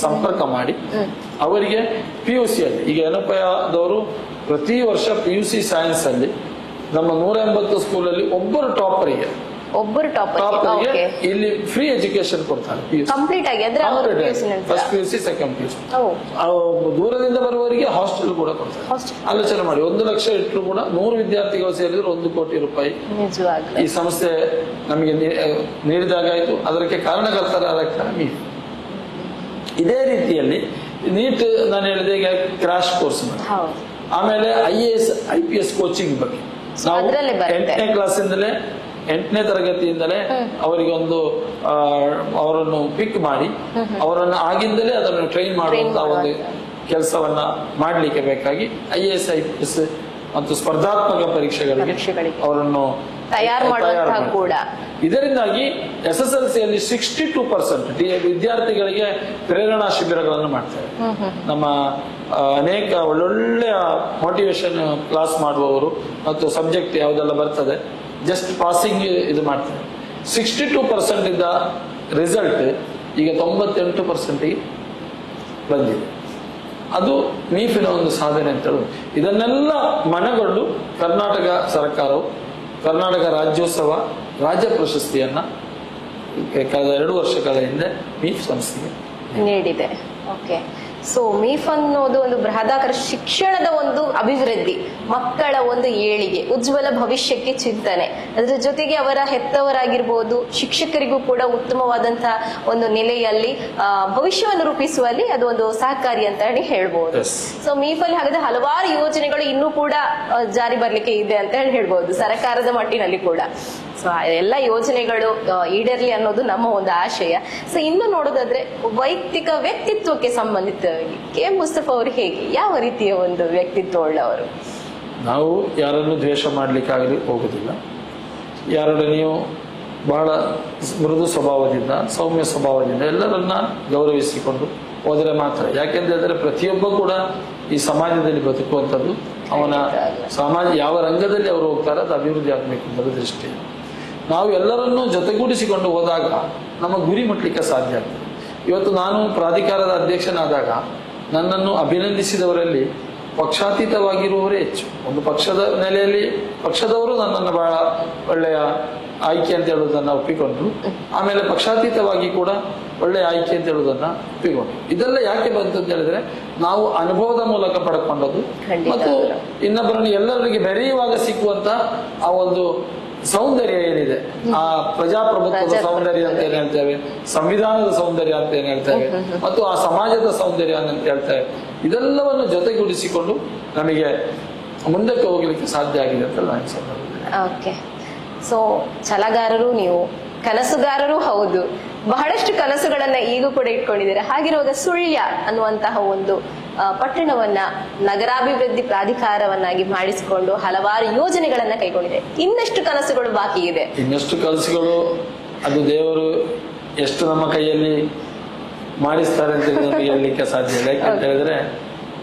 Speaker 2: ಸಂಪರ್ಕ ಮಾಡಿ ಅವರಿಗೆ PUC ಅಲ್ಲಿ ಈಗ ಏನಪ್ಪದವರು ಪ್ರತಿ ವರ್ಷ PUC ಸೈನ್ಸ್ ಅಲ್ಲಿ ನಮ್ಮ 180 ಸ್ಕೂಲಲ್ಲಿ ಒಬ್ಬರು ಟಾಪರಿಗೆ ಇಲ್ಲಿ ಫ್ರೀ ಎಜುಕೇಶನ್ ಕೊಡ್ತಾರೆ. ಫಸ್ಟ್ PUC ಸೆಕೆಂಡ್ PUC ದೂರದಿಂದ ಬರುವವರಿಗೆ ಹಾಸ್ಟೆಲ್ ಕೂಡ ಕೊಡ್ತಾರೆ. ಆಲೋಚನೆ ಮಾಡಿ, 1 ಲಕ್ಷ ಇಟ್ಟರು ಕೂಡ 100 ವಿದ್ಯಾರ್ಥಿಗಳು ಸೇರಿದ್ರೆ 1 ಕೋಟಿ ರೂಪಾಯಿ ಈ ಸಂಸ್ಥೆ ನಮಗೆ ನೀಡಿದಾಗಾಯ್ತು. ಅದಕ್ಕೆ ಕಾರಣಕರ್ತರ ಮೀಫ್. ಇದೇ ರೀತಿಯಲ್ಲಿ ನೀಟ್ ನಾನು ಹೇಳಿದೆ ಈಗ ಕ್ರಾಶ್ ಕೋರ್ಸ್ ಮಾಡಿ, ಆಮೇಲೆ IAS IPS ಕೋಚಿಂಗ್ ಬಗ್ಗೆ ನಾವು 8ನೇ ಕ್ಲಾಸಿಂದಲೇ 8ನೇ ತರಗತಿಯಿಂದಲೇ ಅವರಿಗೆ ಒಂದು ಅವರನ್ನು ಪಿಕ್ ಮಾಡಿ ಅವರನ್ನು ಆಗಿಂದಲೇ ಅದನ್ನು ಟ್ರೈನ್ ಮಾಡುವಂತಹ ಒಂದು ಕೆಲಸವನ್ನ ಮಾಡಲಿಕ್ಕೆ ಬೇಕಾಗಿ IAS IPS ಮತ್ತು ಸ್ಪರ್ಧಾತ್ಮಕ ಪರೀಕ್ಷೆಗಳಿಗೆ ಅವರನ್ನು
Speaker 1: ತಯಾರು ಕೂಡ.
Speaker 2: ಇದರಿಂದಾಗಿ SSLCಯಲ್ಲಿ 62% ವಿದ್ಯಾರ್ಥಿಗಳಿಗೆ ಪ್ರೇರಣಾ ಶಿಬಿರಗಳನ್ನು ಮಾಡ್ತಾರೆ. ನಮ್ಮ ಅನೇಕ ಒಳ್ಳೊಳ್ಳೆಯ ಮೋಟಿವೇಶನ್ ಕ್ಲಾಸ್ ಮಾಡುವವರು ಮತ್ತು ಸಬ್ಜೆಕ್ಟ್ ಯಾವುದೆಲ್ಲ ಬರ್ತದೆ ಜಸ್ಟ್ ಪಾಸಿಂಗ್ ಇದು ಮಾಡ್ತಾರೆ. 62% ಇದ್ದ ರಿಸಲ್ಟ್ ಈಗ 98% ಬಂದಿದೆ. ಅದು ಮೀಫಿನ ಒಂದು ಸಾಧನೆ ಅಂತ ಹೇಳುದು. ಇದನ್ನೆಲ್ಲ ಮನಗೊಂಡು ಕರ್ನಾಟಕ ಸರ್ಕಾರವು ಕರ್ನಾಟಕ ರಾಜ್ಯೋತ್ಸವ ರಾಜ್ಯ ಪ್ರಶಸ್ತಿಯನ್ನ ಕಳೆದ 2 ವರ್ಷಗಳ ಹಿಂದೆ ಮೀಫ್ ಸಂಸ್ಥೆಗೆ ನೀಡಿದೆ.
Speaker 1: ಓಕೆ, ಸೊ ಮೀಫ್ ಅನ್ನೋದು ಒಂದು ಬೃಹದಾಕಾರ ಶಿಕ್ಷಣದ ಒಂದು ಅಭಿವೃದ್ಧಿ, ಮಕ್ಕಳ ಒಂದು ಏಳಿಗೆ, ಉಜ್ವಲ ಭವಿಷ್ಯಕ್ಕೆ ಚಿಂತನೆ, ಅದರ ಜೊತೆಗೆ ಅವರ ಹೆತ್ತವರಾಗಿರ್ಬೋದು ಶಿಕ್ಷಕರಿಗೂ ಕೂಡ ಉತ್ತಮವಾದಂತಹ ಒಂದು ನೆಲೆಯಲ್ಲಿ ಭವಿಷ್ಯವನ್ನು ರೂಪಿಸುವಲ್ಲಿ ಅದು ಒಂದು ಸಹಕಾರಿ ಅಂತ ಹೇಳಿ ಹೇಳ್ಬಹುದು. ಸೊ ಮೀಫ್ ಅಲ್ಲಿ ಹಾಗಾದ್ರೆ ಹಲವಾರು ಯೋಜನೆಗಳು ಇನ್ನೂ ಕೂಡ ಜಾರಿ ಬರ್ಲಿಕ್ಕೆ ಇದೆ ಅಂತ ಹೇಳಿ ಹೇಳ್ಬಹುದು, ಸರ್ಕಾರದ ಮಟ್ಟಿನಲ್ಲಿ ಕೂಡ. ಸೊ ಎಲ್ಲ ಯೋಜನೆಗಳು ಈಡೇರ್ಲಿ ಅನ್ನೋದು ನಮ್ಮ ಒಂದು ಆಶಯ. ಸೊ ಇನ್ನು ನೋಡೋದಾದ್ರೆ ವೈಯಕ್ತಿಕ ವ್ಯಕ್ತಿತ್ವಕ್ಕೆ ಸಂಬಂಧಿತವಾಗಿ KM ಮುಸ್ತಫಾ ಅವರು ಹೇಗೆ, ಯಾವ ರೀತಿಯ ಒಂದು ವ್ಯಕ್ತಿತ್ವ ಉಳ್ಳವರು?
Speaker 2: ನಾವು ಯಾರನ್ನು ದ್ವೇಷ ಮಾಡ್ಲಿಕ್ಕಾಗಲಿ ಹೋಗುದಿಲ್ಲ. ಯಾರೊಡನೆಯೂ ಬಹಳ ಮೃದು ಸ್ವಭಾವದಿಂದ ಸೌಮ್ಯ ಸ್ವಭಾವದಿಂದ ಎಲ್ಲರನ್ನ ಗೌರವಿಸಿಕೊಂಡು ಹೋದರೆ ಮಾತ್ರ. ಯಾಕೆಂದ್ರೆ ಪ್ರತಿಯೊಬ್ಬ ಕೂಡ ಈ ಸಮಾಜದಲ್ಲಿ ಬದುಕುವಂಥದ್ದು ಅವನ ಸಮಾಜ ಯಾವ ರಂಗದಲ್ಲಿ ಅವರು ಹೋಗ್ತಾರೆ ಅದು ಅಭಿವೃದ್ಧಿ ಆಗಬೇಕು ಅನ್ನೋದು ದೃಷ್ಟಿ. ನಾವು ಎಲ್ಲರನ್ನೂ ಜೊತೆಗೂಡಿಸಿಕೊಂಡು ಹೋದಾಗ ನಮ್ಮ ಗುರಿ ಮುಟ್ಲಿಕ್ಕೆ ಸಾಧ್ಯ ಆಗ್ತದೆ. ಇವತ್ತು ನಾನು ಪ್ರಾಧಿಕಾರದ ಅಧ್ಯಕ್ಷನಾದಾಗ ನನ್ನನ್ನು ಅಭಿನಂದಿಸಿದವರಲ್ಲಿ ಪಕ್ಷಾತೀತವಾಗಿರುವವರೇ ಹೆಚ್ಚು. ಒಂದು ಪಕ್ಷದ ನೆಲೆಯಲ್ಲಿ ಪಕ್ಷದವರು ನನ್ನನ್ನು ಬಹಳ ಒಳ್ಳೆಯ ಆಯ್ಕೆ ಅಂತ ಹೇಳುವುದನ್ನ ಒಪ್ಪಿಕೊಂಡ್ರು. ಆಮೇಲೆ ಪಕ್ಷಾತೀತವಾಗಿ ಕೂಡ ಒಳ್ಳೆಯ ಆಯ್ಕೆ ಅಂತ ಹೇಳುವುದನ್ನ ಒಪ್ಪಿಕೊಂಡ್ರು. ಇದೆಲ್ಲ ಯಾಕೆ ಬಂತು ಅಂತ ಹೇಳಿದ್ರೆ ನಾವು ಅನುಭವದ ಮೂಲಕ ಪಡ್ಕೊಂಡದ್ದು ಮತ್ತು ಇನ್ನೊಬ್ಬರನ್ನು ಎಲ್ಲರಿಗೆ ಬೆರೆಯುವಾಗ ಸಿಕ್ಕುವಂತ ಆ ಒಂದು ಸೌಂದರ್ಯ ಏನಿದೆ, ಆ ಪ್ರಜಾಪ್ರಭುತ್ವದ ಸೌಂದರ್ಯ ಅಂತ ಏನ್ ಹೇಳ್ತೇವೆ, ಸಂವಿಧಾನದ ಸೌಂದರ್ಯ ಅಂತ ಏನ್ ಹೇಳ್ತೇವೆ, ಮತ್ತು ಆ ಸಮಾಜದ ಸೌಂದರ್ಯ ಅಂತ ಹೇಳ್ತೇವೆ, ಇದೆಲ್ಲವನ್ನು ಜೊತೆಗೂಡಿಸಿಕೊಂಡು ನಮಗೆ ಮುಂದಕ್ಕೆ ಹೋಗ್ಲಿಕ್ಕೆ ಸಾಧ್ಯ ಆಗಿದೆ ಅಂತ ನಾನು
Speaker 1: ಓಕೆ. ಸೊ ಛಲಗಾರರು ನೀವು, ಕನಸುಗಾರರು ಹೌದು. ಬಹಳಷ್ಟು ಕನಸುಗಳನ್ನ ಈಗೂ ಕೂಡ ಇಟ್ಕೊಂಡಿದ್ದೀರಾ. ಹಾಗಿರುವಾಗ ಸುಳ್ಯ ಅನ್ನುವಂತಹ ಒಂದು ಪಟ್ಟಣವನ್ನ ನಗರಾಭಿವೃದ್ಧಿ ಪ್ರಾಧಿಕಾರವನ್ನಾಗಿ ಮಾಡಿಸಿಕೊಂಡು ಹಲವಾರು ಯೋಜನೆಗಳನ್ನ ಕೈಗೊಂಡಿದೆ. ಇನ್ನಷ್ಟು ಕನಸುಗಳು ಬಾಕಿ ಇದೆ.
Speaker 2: ಇನ್ನಷ್ಟು ಕನಸುಗಳು ಅದು ದೇವರು ಎಷ್ಟು ನಮ್ಮ ಕೈಯಲ್ಲಿ ಮಾಡಿಸ್ತಾರೆ ಅಂತ ನಮಗೆ ಹೇಳಲಿಕ್ಕೆ ಸಾಧ್ಯ ಇಲ್ಲ. ಯಾಕಂತ ಹೇಳಿದ್ರೆ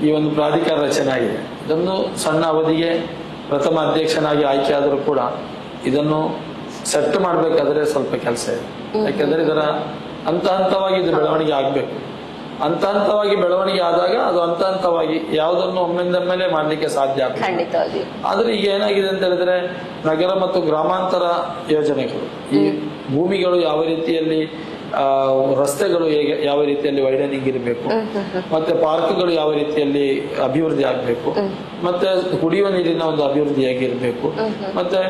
Speaker 2: ಈ ಒಂದು ಪ್ರಾಧಿಕಾರ ರಚನೆ ಆಗಿದೆ. ಇದನ್ನು ಸಣ್ಣ ಅವಧಿಗೆ ಪ್ರಥಮ ಅಧ್ಯಕ್ಷನಾಗಿ ಆಯ್ಕೆ ಆದರೂ ಕೂಡ ಇದನ್ನು ಸೆಟ್ ಮಾಡ್ಬೇಕಾದ್ರೆ ಸ್ವಲ್ಪ ಕೆಲಸ ಇದೆ. ಯಾಕಂದ್ರೆ ಇದರ ಹಂತ ಹಂತವಾಗಿ ಇದು ಬೆಳವಣಿಗೆ ಆಗ್ಬೇಕು. ಹಂತ ಹಂತವಾಗಿ ಬೆಳವಣಿಗೆ ಆದಾಗ ಅದು ಹಂತ ಹಂತವಾಗಿ ಯಾವುದನ್ನು ಒಮ್ಮೆಂದೊಮ್ಮೆಲೆ ಮಾಡ್ಲಿಕ್ಕೆ ಸಾಧ್ಯ ಆಗ್ತದೆ. ಆದ್ರೆ ಈಗ ಏನಾಗಿದೆ ಅಂತ ಹೇಳಿದ್ರೆ ನಗರ ಮತ್ತು ಗ್ರಾಮಾಂತರ ಯೋಜನೆಗಳು, ಈ ಭೂಮಿಗಳು ಯಾವ ರೀತಿಯಲ್ಲಿ, ರಸ್ತೆಗಳು ಹೇಗೆ ಯಾವ ರೀತಿಯಲ್ಲಿ ವೈಡನಿಂಗ್ ಇರಬೇಕು, ಮತ್ತೆ ಪಾರ್ಕ್ಗಳು ಯಾವ ರೀತಿಯಲ್ಲಿ ಅಭಿವೃದ್ಧಿ ಆಗ್ಬೇಕು, ಮತ್ತೆ ಕುಡಿಯುವ ನೀರಿನ ಒಂದು ಅಭಿವೃದ್ಧಿ ಹೇಗಿರ್ಬೇಕು, ಮತ್ತೆ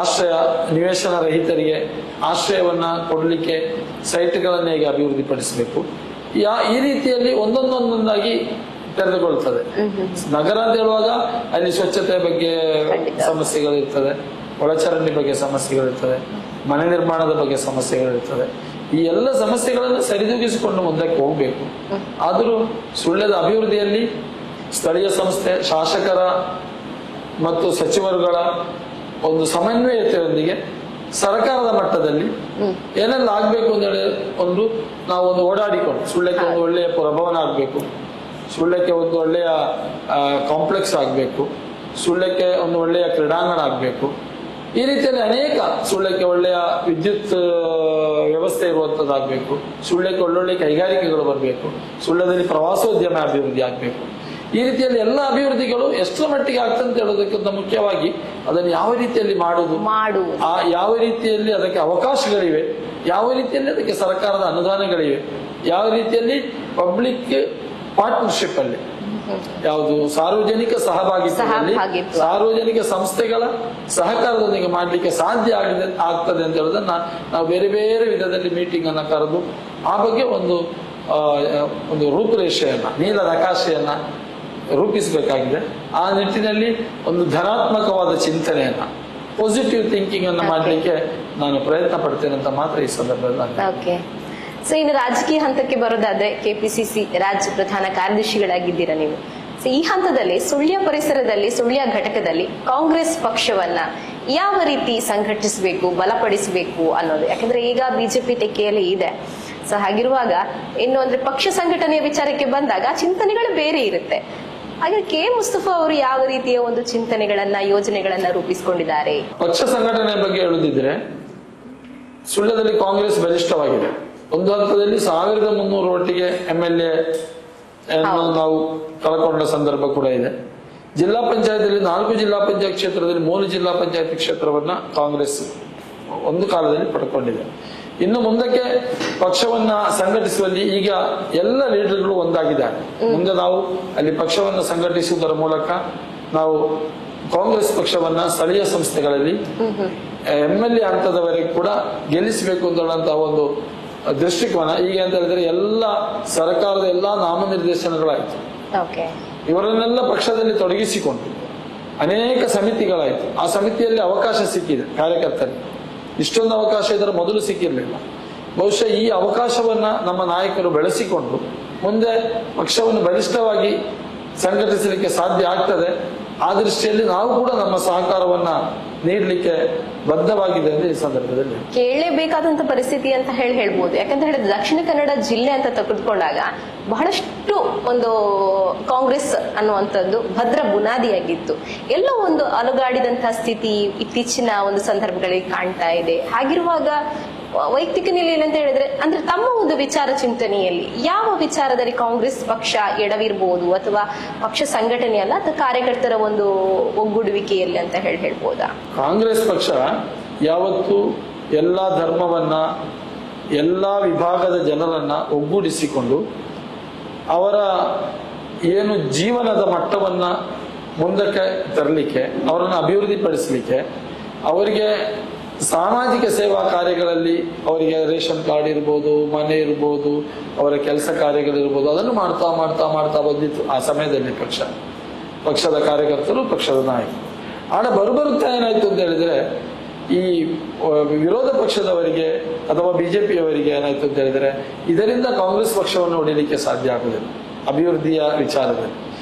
Speaker 2: ಆಶ್ರಯ ನಿವೇಶನ ರಹಿತರಿಗೆ ಆಶ್ರಯವನ್ನ ಕೊಡ್ಲಿಕ್ಕೆ ಸೈಟ್ಗಳನ್ನ ಹೇಗೆ ಅಭಿವೃದ್ಧಿ ಪಡಿಸಬೇಕು, ಈ ರೀತಿಯಲ್ಲಿ ಒಂದೊಂದೊಂದೊಂದಾಗಿ ತೆರೆದುಕೊಳ್ತದೆ. ನಗರ ಅಂತ ಹೇಳುವಾಗ ಅಲ್ಲಿ ಸ್ವಚ್ಛತೆ ಬಗ್ಗೆ ಸಮಸ್ಯೆಗಳಿರ್ತದೆ, ಒಳಚರಂಡಿ ಬಗ್ಗೆ ಸಮಸ್ಯೆಗಳಿರ್ತದೆ, ಮನೆ ನಿರ್ಮಾಣದ ಬಗ್ಗೆ ಸಮಸ್ಯೆಗಳಿರ್ತದೆ. ಈ ಎಲ್ಲ ಸಮಸ್ಯೆಗಳನ್ನು ಸರಿದೂಗಿಸಿಕೊಂಡು ಮುಂದಕ್ಕೆ ಹೋಗ್ಬೇಕು. ಆದರೂ ಸುಳ್ಯದ ಅಭಿವೃದ್ಧಿಯಲ್ಲಿ ಸ್ಥಳೀಯ ಸಂಸ್ಥೆ, ಶಾಸಕರ ಮತ್ತು ಸಚಿವರುಗಳ ಒಂದು ಸಮನ್ವಯತೆಯೊಂದಿಗೆ ಸರ್ಕಾರದ ಮಟ್ಟದಲ್ಲಿ ಏನೆಲ್ಲ ಆಗ್ಬೇಕು ಅಂತ ಹೇಳಿ ನಾವು ಓಡಾಡಿಕೊಂಡು ಸುಳ್ಯಕ್ಕೆ ಒಂದು ಒಳ್ಳೆಯ ಪ್ರಭವನ ಆಗ್ಬೇಕು, ಸುಳ್ಯಕ್ಕೆ ಒಂದು ಒಳ್ಳೆಯ ಕಾಂಪ್ಲೆಕ್ಸ್ ಆಗ್ಬೇಕು, ಸುಳ್ಯಕ್ಕೆ ಒಂದು ಒಳ್ಳೆಯ ಕ್ರೀಡಾಂಗಣ ಆಗ್ಬೇಕು, ಈ ರೀತಿಯಲ್ಲಿ ಅನೇಕ, ಸುಳ್ಯಕ್ಕೆ ಒಳ್ಳೆಯ ವಿದ್ಯುತ್ ವ್ಯವಸ್ಥೆ ಇರುವಂತದ್ದಾಗಬೇಕು, ಸುಳ್ಯಕ್ಕೆ ಒಳ್ಳೊಳ್ಳೆ ಕೈಗಾರಿಕೆಗಳು ಬರಬೇಕು, ಸುಳ್ಯದಲ್ಲಿ ಪ್ರವಾಸೋದ್ಯಮ ಅಭಿವೃದ್ಧಿ ಆಗ್ಬೇಕು. ಈ ರೀತಿಯಲ್ಲಿ ಎಲ್ಲ ಅಭಿವೃದ್ಧಿಗಳು ಎಷ್ಟರ ಮಟ್ಟಿಗೆ ಆಗ್ತದೆ ಅಂತ ಹೇಳೋದಕ್ಕಿಂತ ಮುಖ್ಯವಾಗಿ ಅದನ್ನು ಯಾವ ರೀತಿಯಲ್ಲಿ ಮಾಡುವುದು, ಯಾವ ರೀತಿಯಲ್ಲಿ ಅದಕ್ಕೆ ಅವಕಾಶಗಳಿವೆ, ಯಾವ ರೀತಿಯಲ್ಲಿ ಅದಕ್ಕೆ ಸರ್ಕಾರದ ಅನುದಾನಗಳಿವೆ, ಯಾವ ರೀತಿಯಲ್ಲಿ ಪಬ್ಲಿಕ್ ಪಾರ್ಟ್ನರ್ಶಿಪ್ ಅಲ್ಲಿ ಯಾವುದು ಸಾರ್ವಜನಿಕ ಸಹಭಾಗಿತ್ವದಲ್ಲಿ ಸಾರ್ವಜನಿಕ ಸಂಸ್ಥೆಗಳ ಸಹಕಾರದೊಂದಿಗೆ ಮಾಡ್ಲಿಕ್ಕೆ ಸಾಧ್ಯ ಆಗ್ತದೆ ಅಂತ ಹೇಳೋದನ್ನ ನಾವು ಬೇರೆ ಬೇರೆ ವಿಧದಲ್ಲಿ ಮೀಟಿಂಗ್ ಅನ್ನ ಕರೆದು ಆ ಬಗ್ಗೆ ಒಂದು ರೂಪುರೇಷೆಯನ್ನ, ನೀಲ ನಕಾಶೆಯನ್ನ ರೂಪಿಸಬೇಕಾಗಿದೆ. ಆ ನಿಟ್ಟಿನಲ್ಲಿ ಒಂದು ಧನಾತ್ಮಕವಾದ ಚಿಂತನೆಯನ್ನ, ಪಾಸಿಟಿವ್ ಥಿಂಕಿಂಗ್ ಅನ್ನ ಮಾಡಲಿಕ್ಕೆ ನಾನು ಪ್ರಯತ್ನ ಪಡ್ತೇನೆ ಅಂತ ಮಾತ್ರ ಈ ಸಂದರ್ಭದಲ್ಲಿ.
Speaker 1: ಸೊ ಇನ್ನು ರಾಜಕೀಯ ಹಂತಕ್ಕೆ ಬರೋದಾದ್ರೆ ಕೆಪಿಸಿಸಿ ರಾಜ್ಯ ಪ್ರಧಾನ ಕಾರ್ಯದರ್ಶಿಗಳಾಗಿದ್ದೀರಾ ನೀವು. ಸೊ ಈ ಹಂತದಲ್ಲಿ ಸುಳ್ಯ ಪರಿಸರದಲ್ಲಿ, ಸುಳ್ಯ ಘಟಕದಲ್ಲಿ ಕಾಂಗ್ರೆಸ್ ಪಕ್ಷವನ್ನ ಯಾವ ರೀತಿ ಸಂಘಟಿಸಬೇಕು, ಬಲಪಡಿಸಬೇಕು ಅನ್ನೋದು, ಯಾಕಂದ್ರೆ ಈಗ ಬಿಜೆಪಿ ತೆಕ್ಕೆಯಲ್ಲಿ ಇದೆ. ಸೊ ಹಾಗಿರುವಾಗ ಇನ್ನು ಅಂದ್ರೆ ಪಕ್ಷ ಸಂಘಟನೆಯ ವಿಚಾರಕ್ಕೆ ಬಂದಾಗ ಚಿಂತನೆಗಳು ಬೇರೆ ಇರುತ್ತೆ. ಹಾಗೆ ಕೆ ಮುಸ್ತಫಾ ಅವರು ಯಾವ ರೀತಿಯ ಒಂದು ಚಿಂತನೆಗಳನ್ನ, ಯೋಜನೆಗಳನ್ನ ರೂಪಿಸಿಕೊಂಡಿದ್ದಾರೆ?
Speaker 2: ಪಕ್ಷ ಸಂಘಟನೆ ಬಗ್ಗೆ ಹೇಳುದಿದ್ರೆ ಸುಳ್ಯದಲ್ಲಿ ಕಾಂಗ್ರೆಸ್ ಬಲಿಷ್ಠವಾಗಿದೆ. ಒಂದು ಹಂತದಲ್ಲಿ 1300 ಒಟ್ಟಿಗೆ MLA ನಾವು ಕಳ್ಕೊಂಡ ಸಂದರ್ಭ ಕೂಡ ಇದೆ. ಜಿಲ್ಲಾ ಪಂಚಾಯತಿಯಲ್ಲಿ 4 ಜಿಲ್ಲಾ ಪಂಚಾಯತ್ ಕ್ಷೇತ್ರದಲ್ಲಿ 3 ಜಿಲ್ಲಾ ಪಂಚಾಯತ್ ಕ್ಷೇತ್ರವನ್ನ ಕಾಂಗ್ರೆಸ್ ಒಂದು ಕಾಲದಲ್ಲಿ ಪಡ್ಕೊಂಡಿದೆ. ಇನ್ನು ಮುಂದಕ್ಕೆ ಪಕ್ಷವನ್ನ ಸಂಘಟಿಸುವಲ್ಲಿ ಈಗ ಎಲ್ಲ ಲೀಡರ್ಗಳು ಒಂದಾಗಿದ್ದಾರೆ. ಮುಂದೆ ನಾವು ಅಲ್ಲಿ ಪಕ್ಷವನ್ನು ಸಂಘಟಿಸುವುದರ ಮೂಲಕ ನಾವು ಕಾಂಗ್ರೆಸ್ ಪಕ್ಷವನ್ನ ಸ್ಥಳೀಯ ಸಂಸ್ಥೆಗಳಲ್ಲಿ MLA ಹಂತದವರೆಗೆ ಕೂಡ ಗೆಲ್ಲಿಸಬೇಕು ಅಂತ ಒಂದು ದೃಷ್ಟಿಕೋನ. ಈಗ ಅಂತ ಹೇಳಿದ್ರೆ ಎಲ್ಲ ಸರ್ಕಾರದ ಎಲ್ಲಾ ನಾಮನಿರ್ದೇಶನಗಳಾಯ್ತು, ಇವರನ್ನೆಲ್ಲ ಪಕ್ಷದಲ್ಲಿ ತೊಡಗಿಸಿಕೊಂಡು ಅನೇಕ ಸಮಿತಿಗಳಾಯ್ತು. ಆ ಸಮಿತಿಯಲ್ಲಿ ಅವಕಾಶ ಸಿಕ್ಕಿದೆ ಕಾರ್ಯಕರ್ತರಿಗೆ. ಇಷ್ಟೊಂದು ಅವಕಾಶ ಇದರ ಮೊದಲು ಸಿಕ್ಕಿರಲಿಲ್ಲ. ಬಹುಶಃ ಈ ಅವಕಾಶವನ್ನ ನಮ್ಮ ನಾಯಕರು ಬೆಳೆಸಿಕೊಂಡು ಮುಂದೆ ಪಕ್ಷವನ್ನು ಬಲಿಷ್ಠವಾಗಿ ಸಂಘಟಿಸಲಿಕ್ಕೆ ಸಾಧ್ಯ ಆಗ್ತದೆ. ಆ ದೃಷ್ಟಿಯಲ್ಲಿ ನಾವು ಕೂಡ ನಮ್ಮ ಸಹಕಾರವನ್ನ ನೀಡಲಿಕ್ಕೆ ಬದ್ಧವಾಗಿದೆ ಅಂತ ಈ ಸಂದರ್ಭದಲ್ಲಿ
Speaker 1: ಕೇಳಲೇಬೇಕಾದಂತ ಪರಿಸ್ಥಿತಿ ಅಂತ ಹೇಳ್ಬೋದು. ಯಾಕಂತ ಹೇಳಿದ್ರೆ ದಕ್ಷಿಣ ಕನ್ನಡ ಜಿಲ್ಲೆ ಅಂತ ತೆಗೆದುಕೊಂಡಾಗ ಬಹಳಷ್ಟು ಒಂದು ಕಾಂಗ್ರೆಸ್ ಅನ್ನುವಂಥದ್ದು ಭದ್ರ ಬುನಾದಿಯಾಗಿತ್ತು. ಎಲ್ಲ ಒಂದು ಅಲುಗಾಡಿದಂತಹ ಸ್ಥಿತಿ ಇತ್ತೀಚಿನ ಒಂದು ಸಂದರ್ಭಗಳಿಗೆ ಕಾಣ್ತಾ ಇದೆ. ಹಾಗಿರುವಾಗ ವೈಯಕ್ತಿಕ ನೆಲೆಯಲ್ಲಿ ಅಂತ ಹೇಳಿದ್ರೆ ಅಂದ್ರೆ ತಮ್ಮ ಒಂದು ವಿಚಾರ ಚಿಂತನೆಯಲ್ಲಿ ಯಾವ ವಿಚಾರದಲ್ಲಿ ಕಾಂಗ್ರೆಸ್ ಪಕ್ಷ ಎಡವಿರ್ಬೋದು ಅಥವಾ ಪಕ್ಷ ಸಂಘಟನೆ ಅಲ್ಲ ಅಥವಾ ಕಾರ್ಯಕರ್ತರ ಒಂದು ಒಗ್ಗೂಡುವಿಕೆಯಲ್ಲಿ ಅಂತ ಹೇಳ್ಬೋದಾ?
Speaker 2: ಕಾಂಗ್ರೆಸ್ ಪಕ್ಷ ಯಾವತ್ತು ಎಲ್ಲಾ ಧರ್ಮವನ್ನ ಎಲ್ಲಾ ವಿಭಾಗದ ಜನರನ್ನ ಒಗ್ಗೂಡಿಸಿಕೊಂಡು ಅವರ ಏನು ಜೀವನದ ಮಟ್ಟವನ್ನ ಮುಂದಕ್ಕೆ ತರಲಿಕ್ಕೆ, ಅವರನ್ನು ಅಭಿವೃದ್ಧಿಪಡಿಸಲಿಕ್ಕೆ, ಅವರಿಗೆ ಸಾಮಾಜಿಕ ಸೇವಾ ಕಾರ್ಯಗಳಲ್ಲಿ ಅವರಿಗೆ ರೇಷನ್ ಕಾರ್ಡ್ ಇರ್ಬೋದು, ಮನೆ ಇರ್ಬೋದು, ಅವರ ಕೆಲಸ ಕಾರ್ಯಗಳಿರ್ಬೋದು, ಅದನ್ನು ಮಾಡ್ತಾ ಮಾಡ್ತಾ ಮಾಡ್ತಾ ಬಂದಿತ್ತು ಆ ಸಮಯದಲ್ಲಿ ಪಕ್ಷದ ಕಾರ್ಯಕರ್ತರು, ಪಕ್ಷದ ನಾಯಕರು. ಆಡ ಬರುತ್ತಾ ಏನಾಯ್ತು ಅಂತ ಹೇಳಿದ್ರೆ, ಈ ವಿರೋಧ ಪಕ್ಷದವರಿಗೆ ಅಥವಾ ಬಿಜೆಪಿಯವರಿಗೆ ಏನಾಯ್ತು ಅಂತ ಹೇಳಿದ್ರೆ, ಇದರಿಂದ ಕಾಂಗ್ರೆಸ್ ಪಕ್ಷವನ್ನು ಹೊಡಿಲಿಕ್ಕೆ ಸಾಧ್ಯ ಆಗುದಿಲ್ಲ ಅಭಿವೃದ್ಧಿಯ ವಿಚಾರದಲ್ಲಿ.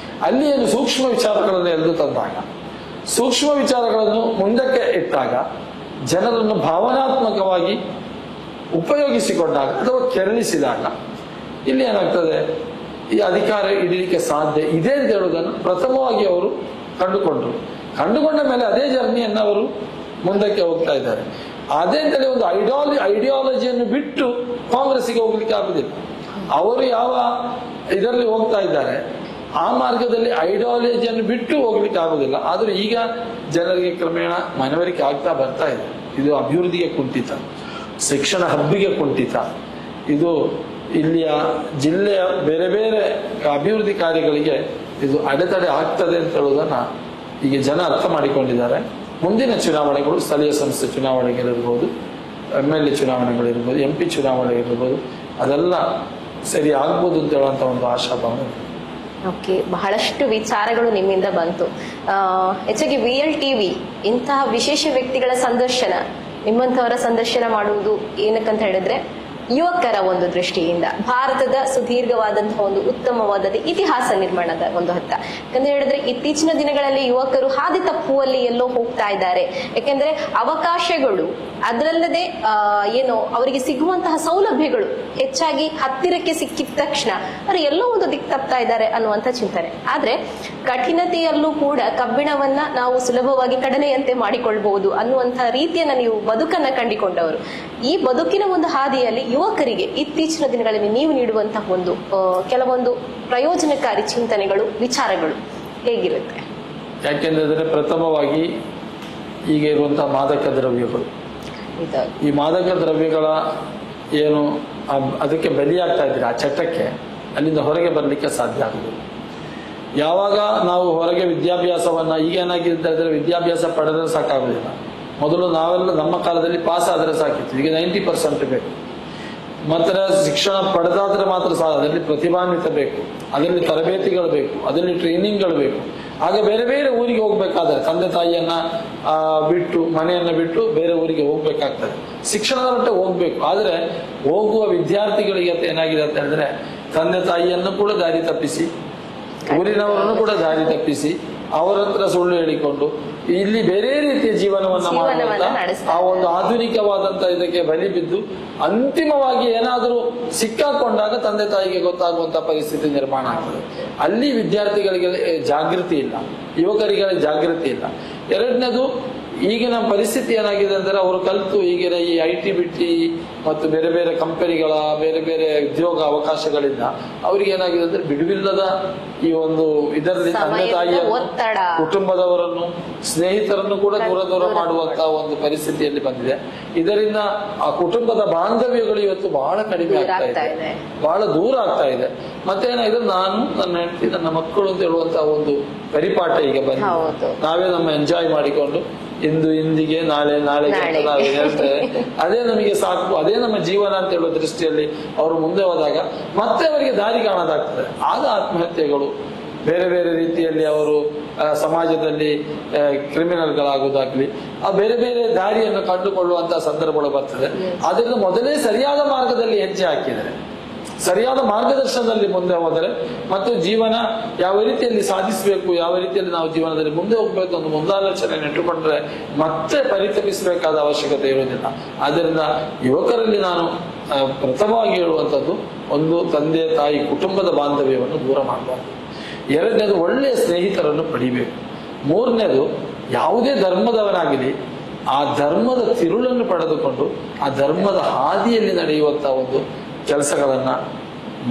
Speaker 2: ಅಲ್ಲಿ ಏನು ಸೂಕ್ಷ್ಮ ವಿಚಾರಗಳನ್ನು ಎಳೆದು ತಂದಾಗ, ಸೂಕ್ಷ್ಮ ವಿಚಾರಗಳನ್ನು ಮುಂದಕ್ಕೆ ಇಟ್ಟಾಗ, ಜನರನ್ನು ಭಾವನಾತ್ಮಕವಾಗಿ ಉಪಯೋಗಿಸಿಕೊಂಡಾಗ ಅಥವಾ ಕೆರಳಿಸಿದಾಗ ಇಲ್ಲಿ ಏನಾಗ್ತದೆ, ಈ ಅಧಿಕಾರ ಹಿಡಿಯಲಿಕ್ಕೆ ಸಾಧ್ಯ ಇದೆ ಅಂತ ಹೇಳುವುದನ್ನು ಪ್ರಥಮವಾಗಿ ಅವರು ಕಂಡುಕೊಂಡ ಮೇಲೆ ಅದೇ ಜರ್ನಿಯನ್ನು ಅವರು ಮುಂದಕ್ಕೆ ಹೋಗ್ತಾ ಇದ್ದಾರೆ. ಅದೇ ಅಂತೇಳಿ ಒಂದು ಐಡಿಯಾಲಜಿಯನ್ನು ಬಿಟ್ಟು ಕಾಂಗ್ರೆಸ್ಗೆ ಹೋಗ್ಲಿಕ್ಕೆ ಆಗುದಿಲ್ಲ. ಅವರು ಯಾವ ಇದರಲ್ಲಿ ಹೋಗ್ತಾ ಇದ್ದಾರೆ ಆ ಮಾರ್ಗದಲ್ಲಿ ಐಡಿಯಾಲಜಿಯನ್ನು ಬಿಟ್ಟು ಹೋಗ್ಲಿಕ್ಕೆ ಆಗುದಿಲ್ಲ. ಆದ್ರೂ ಈಗ ಜನರಿಗೆ ಕ್ರಮೇಣ ಮನವರಿಕೆ ಆಗ್ತಾ ಬರ್ತಾ ಇದೆ. ಇದು ಅಭಿವೃದ್ಧಿಗೆ ಕುಂಠಿತ, ಶಿಕ್ಷಣ ಹಬ್ಬಿಗೆ ಕುಂಠಿತ, ಇದು ಇಲ್ಲಿಯ ಜಿಲ್ಲೆಯ ಬೇರೆ ಬೇರೆ ಅಭಿವೃದ್ಧಿ ಕಾರ್ಯಗಳಿಗೆ ಇದು ಅಡೆತಡೆ ಆಗ್ತದೆ ಅಂತ ಹೇಳುವುದನ್ನ ಈಗ ಜನ ಅರ್ಥ ಮಾಡಿಕೊಂಡಿದ್ದಾರೆ. ಮುಂದಿನ ಚುನಾವಣೆಗಳು, ಸ್ಥಳೀಯ ಸಂಸ್ಥೆ ಚುನಾವಣೆಗಳಿರ್ಬೋದು, MLA ಚುನಾವಣೆಗಳಿರ್ಬೋದು, MP ಚುನಾವಣೆಗಳಿರ್ಬೋದು, ಅದೆಲ್ಲ ಸರಿ ಆಗ್ಬೋದು ಅಂತ ಹೇಳುವಂತ ಒಂದು ಆಶಾಭಾವನೆ.
Speaker 1: ಓಕೆ, ಬಹಳಷ್ಟು ವಿಚಾರಗಳು ನಿಮ್ಮಿಂದ ಬಂತು. ಹೆಚ್ಚಾಗಿ VLTV ಇಂತಹ ವಿಶೇಷ ವ್ಯಕ್ತಿಗಳ ಸಂದರ್ಶನ, ನಿಮ್ಮಂಥವರ ಸಂದರ್ಶನ ಮಾಡುವುದು ಏನಕ್ಕಂತ ಹೇಳಿದ್ರೆ ಯುವಕರ ಒಂದು ದೃಷ್ಟಿಯಿಂದ ಭಾರತದ ಸುದೀರ್ಘವಾದಂತಹ ಒಂದು ಉತ್ತಮವಾದ ಇತಿಹಾಸ ನಿರ್ಮಾಣದ ಒಂದು ಹಂತ. ಯಾಕಂದ್ರೆ ಹೇಳಿದ್ರೆ ಇತ್ತೀಚಿನ ದಿನಗಳಲ್ಲಿ ಯುವಕರು ಹಾದಿ ತಪ್ಪುವಲ್ಲಿ ಎಲ್ಲೋ ಹೋಗ್ತಾ ಇದ್ದಾರೆ. ಯಾಕೆಂದ್ರೆ ಅವಕಾಶಗಳು, ಅದರಲ್ಲದೆ ಏನು ಅವರಿಗೆ ಸಿಗುವಂತಹ ಸೌಲಭ್ಯಗಳು ಹೆಚ್ಚಾಗಿ ಹತ್ತಿರಕ್ಕೆ ಸಿಕ್ಕಿದ ತಕ್ಷಣ ಅವರು ಎಲ್ಲೋ ಒಂದು ದಿಕ್ಕು ತಪ್ತಾ ಇದ್ದಾರೆ ಅನ್ನುವಂಥ ಚಿಂತನೆ. ಆದ್ರೆ ಕಠಿಣತೆಯಲ್ಲೂ ಕೂಡ ಕಬ್ಬಿಣವನ್ನ ನಾವು ಸುಲಭವಾಗಿ ಕಡಲೆಯಂತೆ ಮಾಡಿಕೊಳ್ಬಹುದು ಅನ್ನುವಂಥ ರೀತಿಯನ್ನ ನೀವು ಬದುಕನ್ನ ಕಂಡುಕೊಂಡವರು. ಈ ಬದುಕಿನ ಒಂದು ಹಾದಿಯಲ್ಲಿ ಯುವಕರಿಗೆ ಇತ್ತೀಚಿನ ದಿನಗಳಲ್ಲಿ ನೀವು ನೀಡುವಂತಹ ಒಂದು ಕೆಲವೊಂದು ಪ್ರಯೋಜನಕಾರಿ ಚಿಂತನೆಗಳು, ವಿಚಾರಗಳು ಹೇಗಿರುತ್ತೆ?
Speaker 2: ಯಾಕೆಂದ್ರೆ ಪ್ರಥಮವಾಗಿ ಈಗ ಇರುವಂತಹ ಮಾದಕ ದ್ರವ್ಯಗಳು, ಈ ಮಾದಕ ದ್ರವ್ಯಗಳ ಏನು ಅದಕ್ಕೆ ಬಲಿಯಾಗ್ತಾ ಇದ್ರೆ ಆ ಚಟಕ್ಕೆ, ಅಲ್ಲಿಂದ ಹೊರಗೆ ಬರಲಿಕ್ಕೆ ಸಾಧ್ಯ ಆಗುದಿಲ್ಲ. ಯಾವಾಗ ನಾವು ಹೊರಗೆ ವಿದ್ಯಾಭ್ಯಾಸವನ್ನ, ಈಗ ಏನಾಗಿದೆ ವಿದ್ಯಾಭ್ಯಾಸ ಪಡೆದ್ರೆ ಸಾಕಾಗುದಿಲ್ಲ. ಮೊದಲು ನಾವೆಲ್ಲ ನಮ್ಮ ಕಾಲದಲ್ಲಿ ಪಾಸ್ ಆದ್ರೆ ಸಾಕಿತ್ತು, ಈಗ 90% ಬೇಕು. ಮಾತ್ರ ಶಿಕ್ಷಣ ಪಡೆದಾದ್ರೆ ಮಾತ್ರ ಸಾಲ, ಅದರಲ್ಲಿ ಪ್ರತಿಭಾನ್ವಿತ ಬೇಕು, ಅದರಲ್ಲಿ ತರಬೇತಿಗಳು ಬೇಕು, ಅದರಲ್ಲಿ ಟ್ರೈನಿಂಗ್ಗಳು ಬೇಕು. ಆಗ ಬೇರೆ ಬೇರೆ ಊರಿಗೆ ಹೋಗ್ಬೇಕಾದ್ರೆ ತಂದೆ ತಾಯಿಯನ್ನ ಬಿಟ್ಟು, ಮನೆಯನ್ನ ಬಿಟ್ಟು ಬೇರೆ ಊರಿಗೆ ಹೋಗ್ಬೇಕಾಗ್ತದೆ. ಶಿಕ್ಷಣದ ಮಟ್ಟ ಹೋಗ್ಬೇಕು. ಆದ್ರೆ ಹೋಗುವ ವಿದ್ಯಾರ್ಥಿಗಳಿಗೆ ಏನಾಗಿದೆ ಅಂತ ಹೇಳಿದ್ರೆ, ತಂದೆ ತಾಯಿಯನ್ನು ಕೂಡ ದಾರಿ ತಪ್ಪಿಸಿ, ಊರಿನವರನ್ನು ಕೂಡ ದಾರಿ ತಪ್ಪಿಸಿ, ಅವರ ಹತ್ರ ಸುಳ್ಳು ಹೇಳಿಕೊಂಡು ಇಲ್ಲಿ ಬೇರೆ ರೀತಿಯ ಜೀವನವನ್ನ ಮಾಡುವಂತ ಆ ಒಂದು ಆಧುನಿಕವಾದಂತ ಇದಕ್ಕೆ ಬಲಿ ಬಿದ್ದು ಅಂತಿಮವಾಗಿ ಏನಾದರೂ ಸಿಕ್ಕಾಕೊಂಡಾಗ ತಂದೆ ತಾಯಿಗೆ ಗೊತ್ತಾಗುವಂತ ಪರಿಸ್ಥಿತಿ ನಿರ್ಮಾಣ ಆಗ್ತದೆ. ಅಲ್ಲಿ ವಿದ್ಯಾರ್ಥಿಗಳಿಗೆ ಜಾಗೃತಿ ಇಲ್ಲ, ಯುವಕರಿಗೆ ಜಾಗೃತಿ ಇಲ್ಲ. ಎರಡನೇದು, ಈಗಿನ ಪರಿಸ್ಥಿತಿ ಏನಾಗಿದೆ ಅಂದ್ರೆ, ಅವರು ಕಲಿತು ಈಗಿನ ಈ IT ಬಿಟಿ ಮತ್ತು ಬೇರೆ ಬೇರೆ ಕಂಪನಿಗಳ ಬೇರೆ ಬೇರೆ ಉದ್ಯೋಗ ಅವಕಾಶಗಳಿಂದ ಅವ್ರಿಗೆ ಏನಾಗಿದೆ ಅಂದ್ರೆ ಬಿಡುವಿಲ್ಲದ ಈ ಒಂದು ಇದರಲ್ಲಿ ತಂದೆ ತಾಯಿಯ ಕುಟುಂಬದವರನ್ನು, ಸ್ನೇಹಿತರನ್ನು ಕೂಡ ದೂರ ಮಾಡುವಂತ ಒಂದು ಪರಿಸ್ಥಿತಿಯಲ್ಲಿ ಬಂದಿದೆ. ಇದರಿಂದ ಆ ಕುಟುಂಬದ ಬಾಂಧವ್ಯಗಳು ಇವತ್ತು ಬಹಳ ಕಡಿಮೆ ಆಗ್ತಾ ಇದೆ, ಬಹಳ ದೂರ ಆಗ್ತಾ ಇದೆ. ಮತ್ತೆ ಏನಾಗಿದೆ, ನಾನು, ನನ್ನ ಹೆಂಡತಿ, ನನ್ನ ಮಕ್ಕಳು ಅಂತ ಹೇಳುವಂತ ಒಂದು ಪರಿಪಾಠ ಈಗ ಬಂದಿದೆ. ನಾವೇ ನಮ್ಮ ಎಂಜಾಯ್ ಮಾಡಿಕೊಂಡು ಇಂದಿಗೆ ನಾಳೆ ನಾವು ಹೇಳ್ತೇವೆ, ಅದೇ ನಮಗೆ ಸಾಕು, ಅದೇ ನಮ್ಮ ಜೀವನ ಅಂತ ಹೇಳುವ ದೃಷ್ಟಿಯಲ್ಲಿ ಅವರು ಮುಂದೆ ಹೋದಾಗ ಮತ್ತೆ ಅವರಿಗೆ ದಾರಿ ಕಾಣೋದಾಗ್ತದೆ. ಆಗ ಆತ್ಮಹತ್ಯೆಗಳು, ಬೇರೆ ಬೇರೆ ರೀತಿಯಲ್ಲಿ ಅವರು ಸಮಾಜದಲ್ಲಿ ಕ್ರಿಮಿನಲ್ಗಳಾಗುವುದಾಗ್ಲಿ, ಆ ಬೇರೆ ಬೇರೆ ದಾರಿಯನ್ನು ಕಂಡುಕೊಳ್ಳುವಂತಹ ಸಂದರ್ಭಗಳು ಬರ್ತದೆ. ಆದ್ರಿಂದ ಮೊದಲೇ ಸರಿಯಾದ ಮಾರ್ಗದಲ್ಲಿ ಹೆಜ್ಜೆ ಹಾಕಿದರೆ, ಸರಿಯಾದ ಮಾರ್ಗದರ್ಶನದಲ್ಲಿ ಮುಂದೆ ಹೋದರೆ ಮತ್ತು ಜೀವನ ಯಾವ ರೀತಿಯಲ್ಲಿ ಸಾಧಿಸಬೇಕು, ಯಾವ ರೀತಿಯಲ್ಲಿ ನಾವು ಜೀವನದಲ್ಲಿ ಮುಂದೆ ಹೋಗ್ಬೇಕು ಒಂದು ಮುಂದಾಲೋಚನೆ ನೆಟ್ಟುಕೊಂಡ್ರೆ ಮತ್ತೆ ಪರಿತಪಿಸಬೇಕಾದ ಅವಶ್ಯಕತೆ ಇರುವುದಿಲ್ಲ. ಆದ್ದರಿಂದ ಯುವಕರಲ್ಲಿ ನಾನು ಪ್ರಥಮವಾಗಿ ಹೇಳುವಂಥದ್ದು, ಒಂದು ತಂದೆ ತಾಯಿ ಕುಟುಂಬದ ಬಾಂಧವ್ಯವನ್ನು ದೂರ ಮಾಡಬಾರ್ದು. ಎರಡನೇದು, ಒಳ್ಳೆಯ ಸ್ನೇಹಿತರನ್ನು ಪಡಿಬೇಕು. ಮೂರನೇದು, ಯಾವುದೇ ಧರ್ಮದವನಾಗಲಿ ಆ ಧರ್ಮದ ತಿರುಳನ್ನು ಪಡೆದುಕೊಂಡು ಆ ಧರ್ಮದ ಹಾದಿಯಲ್ಲಿ ನಡೆಯುವಂತಹ ಒಂದು ಕೆಲಸಗಳನ್ನ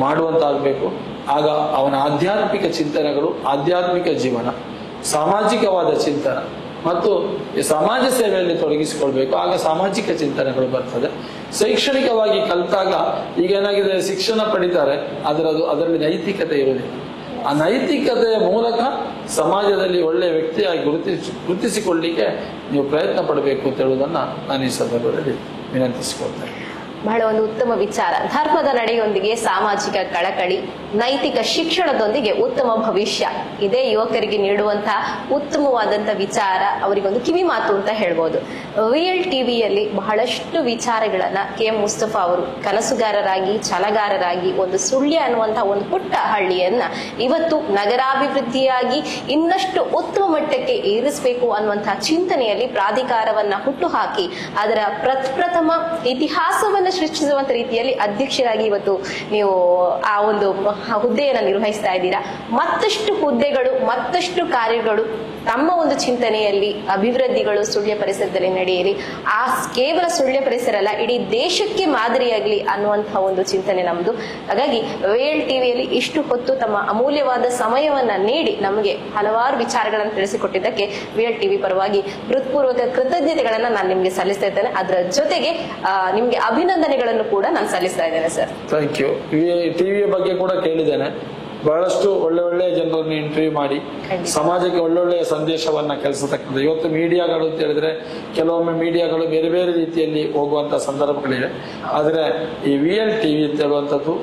Speaker 2: ಮಾಡುವಂತಾಗಬೇಕು. ಆಗ ಅವನ ಆಧ್ಯಾತ್ಮಿಕ ಚಿಂತನೆಗಳು, ಆಧ್ಯಾತ್ಮಿಕ ಜೀವನ, ಸಾಮಾಜಿಕವಾದ ಚಿಂತನ ಮತ್ತು ಸಮಾಜ ಸೇವೆಯಲ್ಲಿ ತೊಡಗಿಸಿಕೊಳ್ಬೇಕು. ಆಗ ಸಾಮಾಜಿಕ ಚಿಂತನೆಗಳು ಬರ್ತದೆ. ಶೈಕ್ಷಣಿಕವಾಗಿ ಕಲಿತಾಗ ಈಗ ಏನಾಗಿದೆ, ಶಿಕ್ಷಣ ಪಡಿತಾರೆ, ಅದರಲ್ಲಿ ನೈತಿಕತೆ ಇರುವುದಿಲ್ಲ. ಆ ನೈತಿಕತೆಯ ಮೂಲಕ ಸಮಾಜದಲ್ಲಿ ಒಳ್ಳೆಯ ವ್ಯಕ್ತಿಯಾಗಿ ಗುರುತಿಸಿಕೊಳ್ಳಿಕ್ಕೆ ನೀವು ಪ್ರಯತ್ನ ಪಡಬೇಕು ಅಂತ ಹೇಳುವುದನ್ನ ನಾನು ಈ ಸಂದರ್ಭದಲ್ಲಿ ವಿನಂತಿಸಿಕೊಳ್ತೇನೆ.
Speaker 1: ಬಹಳ ಒಂದು ಉತ್ತಮ ವಿಚಾರ. ಧರ್ಮದ ನಡೆಯೊಂದಿಗೆ ಸಾಮಾಜಿಕ ಕಳಕಳಿ, ನೈತಿಕ ಶಿಕ್ಷಣದೊಂದಿಗೆ ಉತ್ತಮ ಭವಿಷ್ಯ, ಇದೇ ಯುವಕರಿಗೆ ನೀಡುವಂತಹ ಉತ್ತಮವಾದಂತಹ ವಿಚಾರ, ಅವರಿಗೊಂದು ಕಿವಿ ಮಾತು ಅಂತ ಹೇಳ್ಬೋದು. ವಿಎಲ್ ಟಿವಿಯಲ್ಲಿ ಬಹಳಷ್ಟು ವಿಚಾರಗಳನ್ನ KM ಮುಸ್ತಫಾ ಅವರು ಕನಸುಗಾರರಾಗಿ, ಛಲಗಾರರಾಗಿ ಒಂದು ಸುಳ್ಯ ಅನ್ನುವಂತಹ ಒಂದು ಪುಟ್ಟ ಹಳ್ಳಿಯನ್ನ ಇವತ್ತು ನಗರಾಭಿವೃದ್ಧಿಯಾಗಿ ಇನ್ನಷ್ಟು ಉತ್ತಮ ಮಟ್ಟಕ್ಕೆ ಏರಿಸಬೇಕು ಅನ್ನುವಂತಹ ಚಿಂತನೆಯಲ್ಲಿ ಪ್ರಾಧಿಕಾರವನ್ನ ಹುಟ್ಟುಹಾಕಿ ಅದರ ಪ್ರಪ್ರಥಮ ಇತಿಹಾಸವನ್ನ ಸೃಷ್ಟಿಸುವಂತ ರೀತಿಯಲ್ಲಿ ಅಧ್ಯಕ್ಷರಾಗಿ ಇವತ್ತು ನೀವು ಆ ಒಂದು ಹುದ್ದೆಯನ್ನು ನಿರ್ವಹಿಸ್ತಾ ಇದ್ದೀರಾ. ಮತ್ತಷ್ಟು ಹುದ್ದೆಗಳು, ಮತ್ತಷ್ಟು ಕಾರ್ಯಗಳು ತಮ್ಮ ಒಂದು ಚಿಂತನೆಯಲ್ಲಿ ಅಭಿವೃದ್ಧಿಗಳು ಸುಳ್ಯ ಪರಿಸರದಲ್ಲಿ ನಡೆಯಲಿ. ಆ ಕೇವಲ ಸುಳ್ಯ ಪರಿಸರ ಅಲ್ಲ, ಇಡೀ ದೇಶಕ್ಕೆ ಮಾದರಿಯಾಗಲಿ ಅನ್ನುವಂತಹ ಒಂದು ಚಿಂತನೆ ನಮ್ದು. ಹಾಗಾಗಿ ವಿಎಲ್ ಟಿವಿಯಲ್ಲಿ ಇಷ್ಟು ಹೊತ್ತು ತಮ್ಮ ಅಮೂಲ್ಯವಾದ ಸಮಯವನ್ನ ನೀಡಿ ನಮಗೆ ಹಲವಾರು ವಿಚಾರಗಳನ್ನು ತಿಳಿಸಿಕೊಟ್ಟಿದ್ದಕ್ಕೆ ವಿಎಲ್ ಟಿವಿ ಪರವಾಗಿ ಹೃತ್ಪೂರ್ವಕ ಕೃತಜ್ಞತೆಗಳನ್ನ ನಾನು ನಿಮ್ಗೆ ಸಲ್ಲಿಸ್ತಾ ಇದ್ದೇನೆ. ಅದರ ಜೊತೆಗೆ ನಿಮ್ಗೆ ಅಭಿನಂದನೆಗಳನ್ನು ಕೂಡ ನಾನು ಸಲ್ಲಿಸ್ತಾ ಇದ್ದೇನೆ ಸರ್.
Speaker 2: Thank you. ಟಿವಿಯ ಬಗ್ಗೆ ಕೂಡ ಕೇಳಿದ್ದೇನೆ. ಬಹಳಷ್ಟು ಒಳ್ಳೆ ಜನರನ್ನು ಇಂಟರ್ವ್ಯೂ ಮಾಡಿ ಸಮಾಜಕ್ಕೆ ಒಳ್ಳೊಳ್ಳೆಯ ಸಂದೇಶವನ್ನ ಕೆಲಸತಕ್ಕಂಥ. ಇವತ್ತು ಮೀಡಿಯಾಗಳು ಅಂತ ಹೇಳಿದ್ರೆ ಕೆಲವೊಮ್ಮೆ ಮೀಡಿಯಾಗಳು ಬೇರೆ ಬೇರೆ ರೀತಿಯಲ್ಲಿ ಹೋಗುವಂತ ಸಂದರ್ಭಗಳಿವೆ. ಆದ್ರೆ ಈ ವಿಎಲ್ ಟಿವಿ ಅಂತ ಹೇಳುವಂಥದ್ದು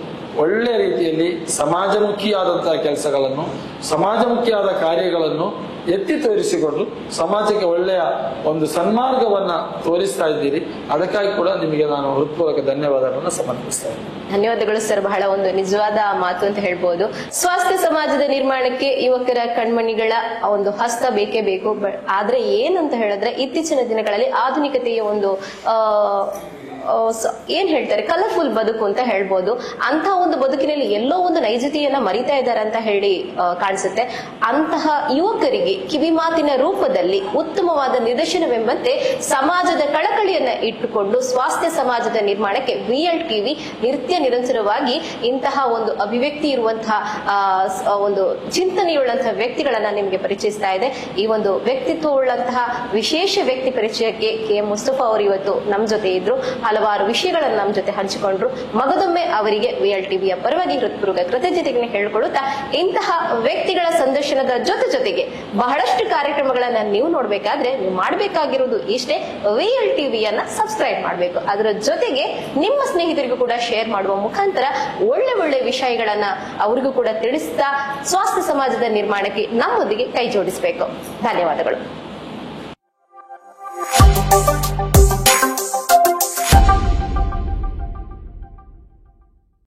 Speaker 2: ಒಳ್ಳೆ ರೀತಿಯಲ್ಲಿ ಸಮಾಜಮುಖಿಯಾದಂತಹ ಕೆಲಸಗಳನ್ನು, ಸಮಾಜಮುಖಿಯಾದ ಕಾರ್ಯಗಳನ್ನು ಎತ್ತಿ ತೋರಿಸಿಕೊಂಡು ಸಮಾಜಕ್ಕೆ ಒಳ್ಳೆಯ ಒಂದು ಸನ್ಮಾರ್ಗವನ್ನ ತೋರಿಸ್ತಾ ಇದ್ದೀರಿ. ಅದಕ್ಕಾಗಿ ಕೂಡ ನಿಮಗೆ ನಾನು ಹೃತ್ಪೂರ್ವಕ ಧನ್ಯವಾದಗಳನ್ನು ಸಮರ್ಪಿಸ್ತಾ ಇದ್ದೀನಿ.
Speaker 1: ಧನ್ಯವಾದಗಳು ಸರ್. ಬಹಳ ಒಂದು ನಿಜವಾದ ಮಾತು ಅಂತ ಹೇಳ್ಬೋದು. ಸ್ವಾಸ್ಥ್ಯ ಸಮಾಜದ ನಿರ್ಮಾಣಕ್ಕೆ ಯುವಕರ ಕಣ್ಮಣಿಗಳ ಒಂದು ಹಸ್ತ ಬೇಕೇ ಬೇಕು. ಆದ್ರೆ ಏನಂತ ಹೇಳಿದ್ರೆ ಇತ್ತೀಚಿನ ದಿನಗಳಲ್ಲಿ ಆಧುನಿಕತೆಯ ಒಂದು ಏನ್ ಹೇಳ್ತಾರೆ, ಕಲರ್ಫುಲ್ ಬದುಕು ಅಂತ ಹೇಳ್ಬೋದು. ಅಂತ ಒಂದು ಬದುಕಿನಲ್ಲಿ ಎಲ್ಲೋ ಒಂದು ನೈಜತೆಯನ್ನ ಮರಿತಾ ಇದ್ದಾರೆ ಅಂತ ಹೇಳಿ ಕಾಣಿಸುತ್ತೆ. ಅಂತಹ ಯುವಕರಿಗೆ ಕಿವಿಮಾತಿನ ರೂಪದಲ್ಲಿ ಉತ್ತಮವಾದ ನಿದರ್ಶನವೆಂಬಂತೆ ಸಮಾಜದ ಕಳಕಳಿಯನ್ನ ಇಟ್ಟುಕೊಂಡು ಸ್ವಾಸ್ಥ್ಯ ಸಮಾಜದ ನಿರ್ಮಾಣಕ್ಕೆ ವಿಎಲ್ ಟಿವಿ ನಿರಂತರವಾಗಿ ಇಂತಹ ಒಂದು ಅಭಿವ್ಯಕ್ತಿ ಇರುವಂತಹ ಒಂದು ಚಿಂತನೆಯುಳ್ಳಂತಹ ವ್ಯಕ್ತಿಗಳನ್ನ ನಿಮಗೆ ಪರಿಚಯಿಸ್ತಾ ಇದೆ. ಈ ಒಂದು ವ್ಯಕ್ತಿತ್ವ ಉಳ್ಳಂತಹ ವಿಶೇಷ ವ್ಯಕ್ತಿ ಪರಿಚಯಕ್ಕೆ KM ಮುಸ್ತಫಾ ಅವರು ಇವತ್ತು ನಮ್ ಜೊತೆ ಇದ್ರು. ಹಲವಾರು ವಿಷಯಗಳನ್ನು ನಮ್ಮ ಜೊತೆ ಹಂಚಿಕೊಂಡ್ರು. ಮಗದೊಮ್ಮೆ ಅವರಿಗೆ ವಿಎಲ್ ಟಿವಿಯ ಪರವಾಗಿ ಹೃತ್ಪೂರ್ವಕ ಕೃತಜ್ಞತೆಗಳನ್ನು ಹೇಳಿಕೊಳ್ಳುತ್ತಾ, ಇಂತಹ ವ್ಯಕ್ತಿಗಳ ಸಂದರ್ಶನದ ಜೊತೆಗೆ ಬಹಳಷ್ಟು ಕಾರ್ಯಕ್ರಮಗಳನ್ನ ನೀವು ನೋಡ್ಬೇಕಾದ್ರೆ ನೀವು ಮಾಡಬೇಕಾಗಿರುವುದು ಇಷ್ಟೇ, ವಿಎಲ್ ಟಿವಿಯನ್ನ ಸಬ್ಸ್ಕ್ರೈಬ್ ಮಾಡಬೇಕು. ಅದರ ಜೊತೆಗೆ ನಿಮ್ಮ ಸ್ನೇಹಿತರಿಗೂ ಕೂಡ ಶೇರ್ ಮಾಡುವ ಮುಖಾಂತರ ಒಳ್ಳೆ ವಿಷಯಗಳನ್ನ ಅವರಿಗೂ ಕೂಡ ತಿಳಿಸ್ತಾ ಸ್ವಾಸ್ಥ್ಯ ಸಮಾಜದ ನಿರ್ಮಾಣಕ್ಕೆ ನಮ್ಮೊಂದಿಗೆ ಕೈ ಜೋಡಿಸಬೇಕು. ಧನ್ಯವಾದಗಳು.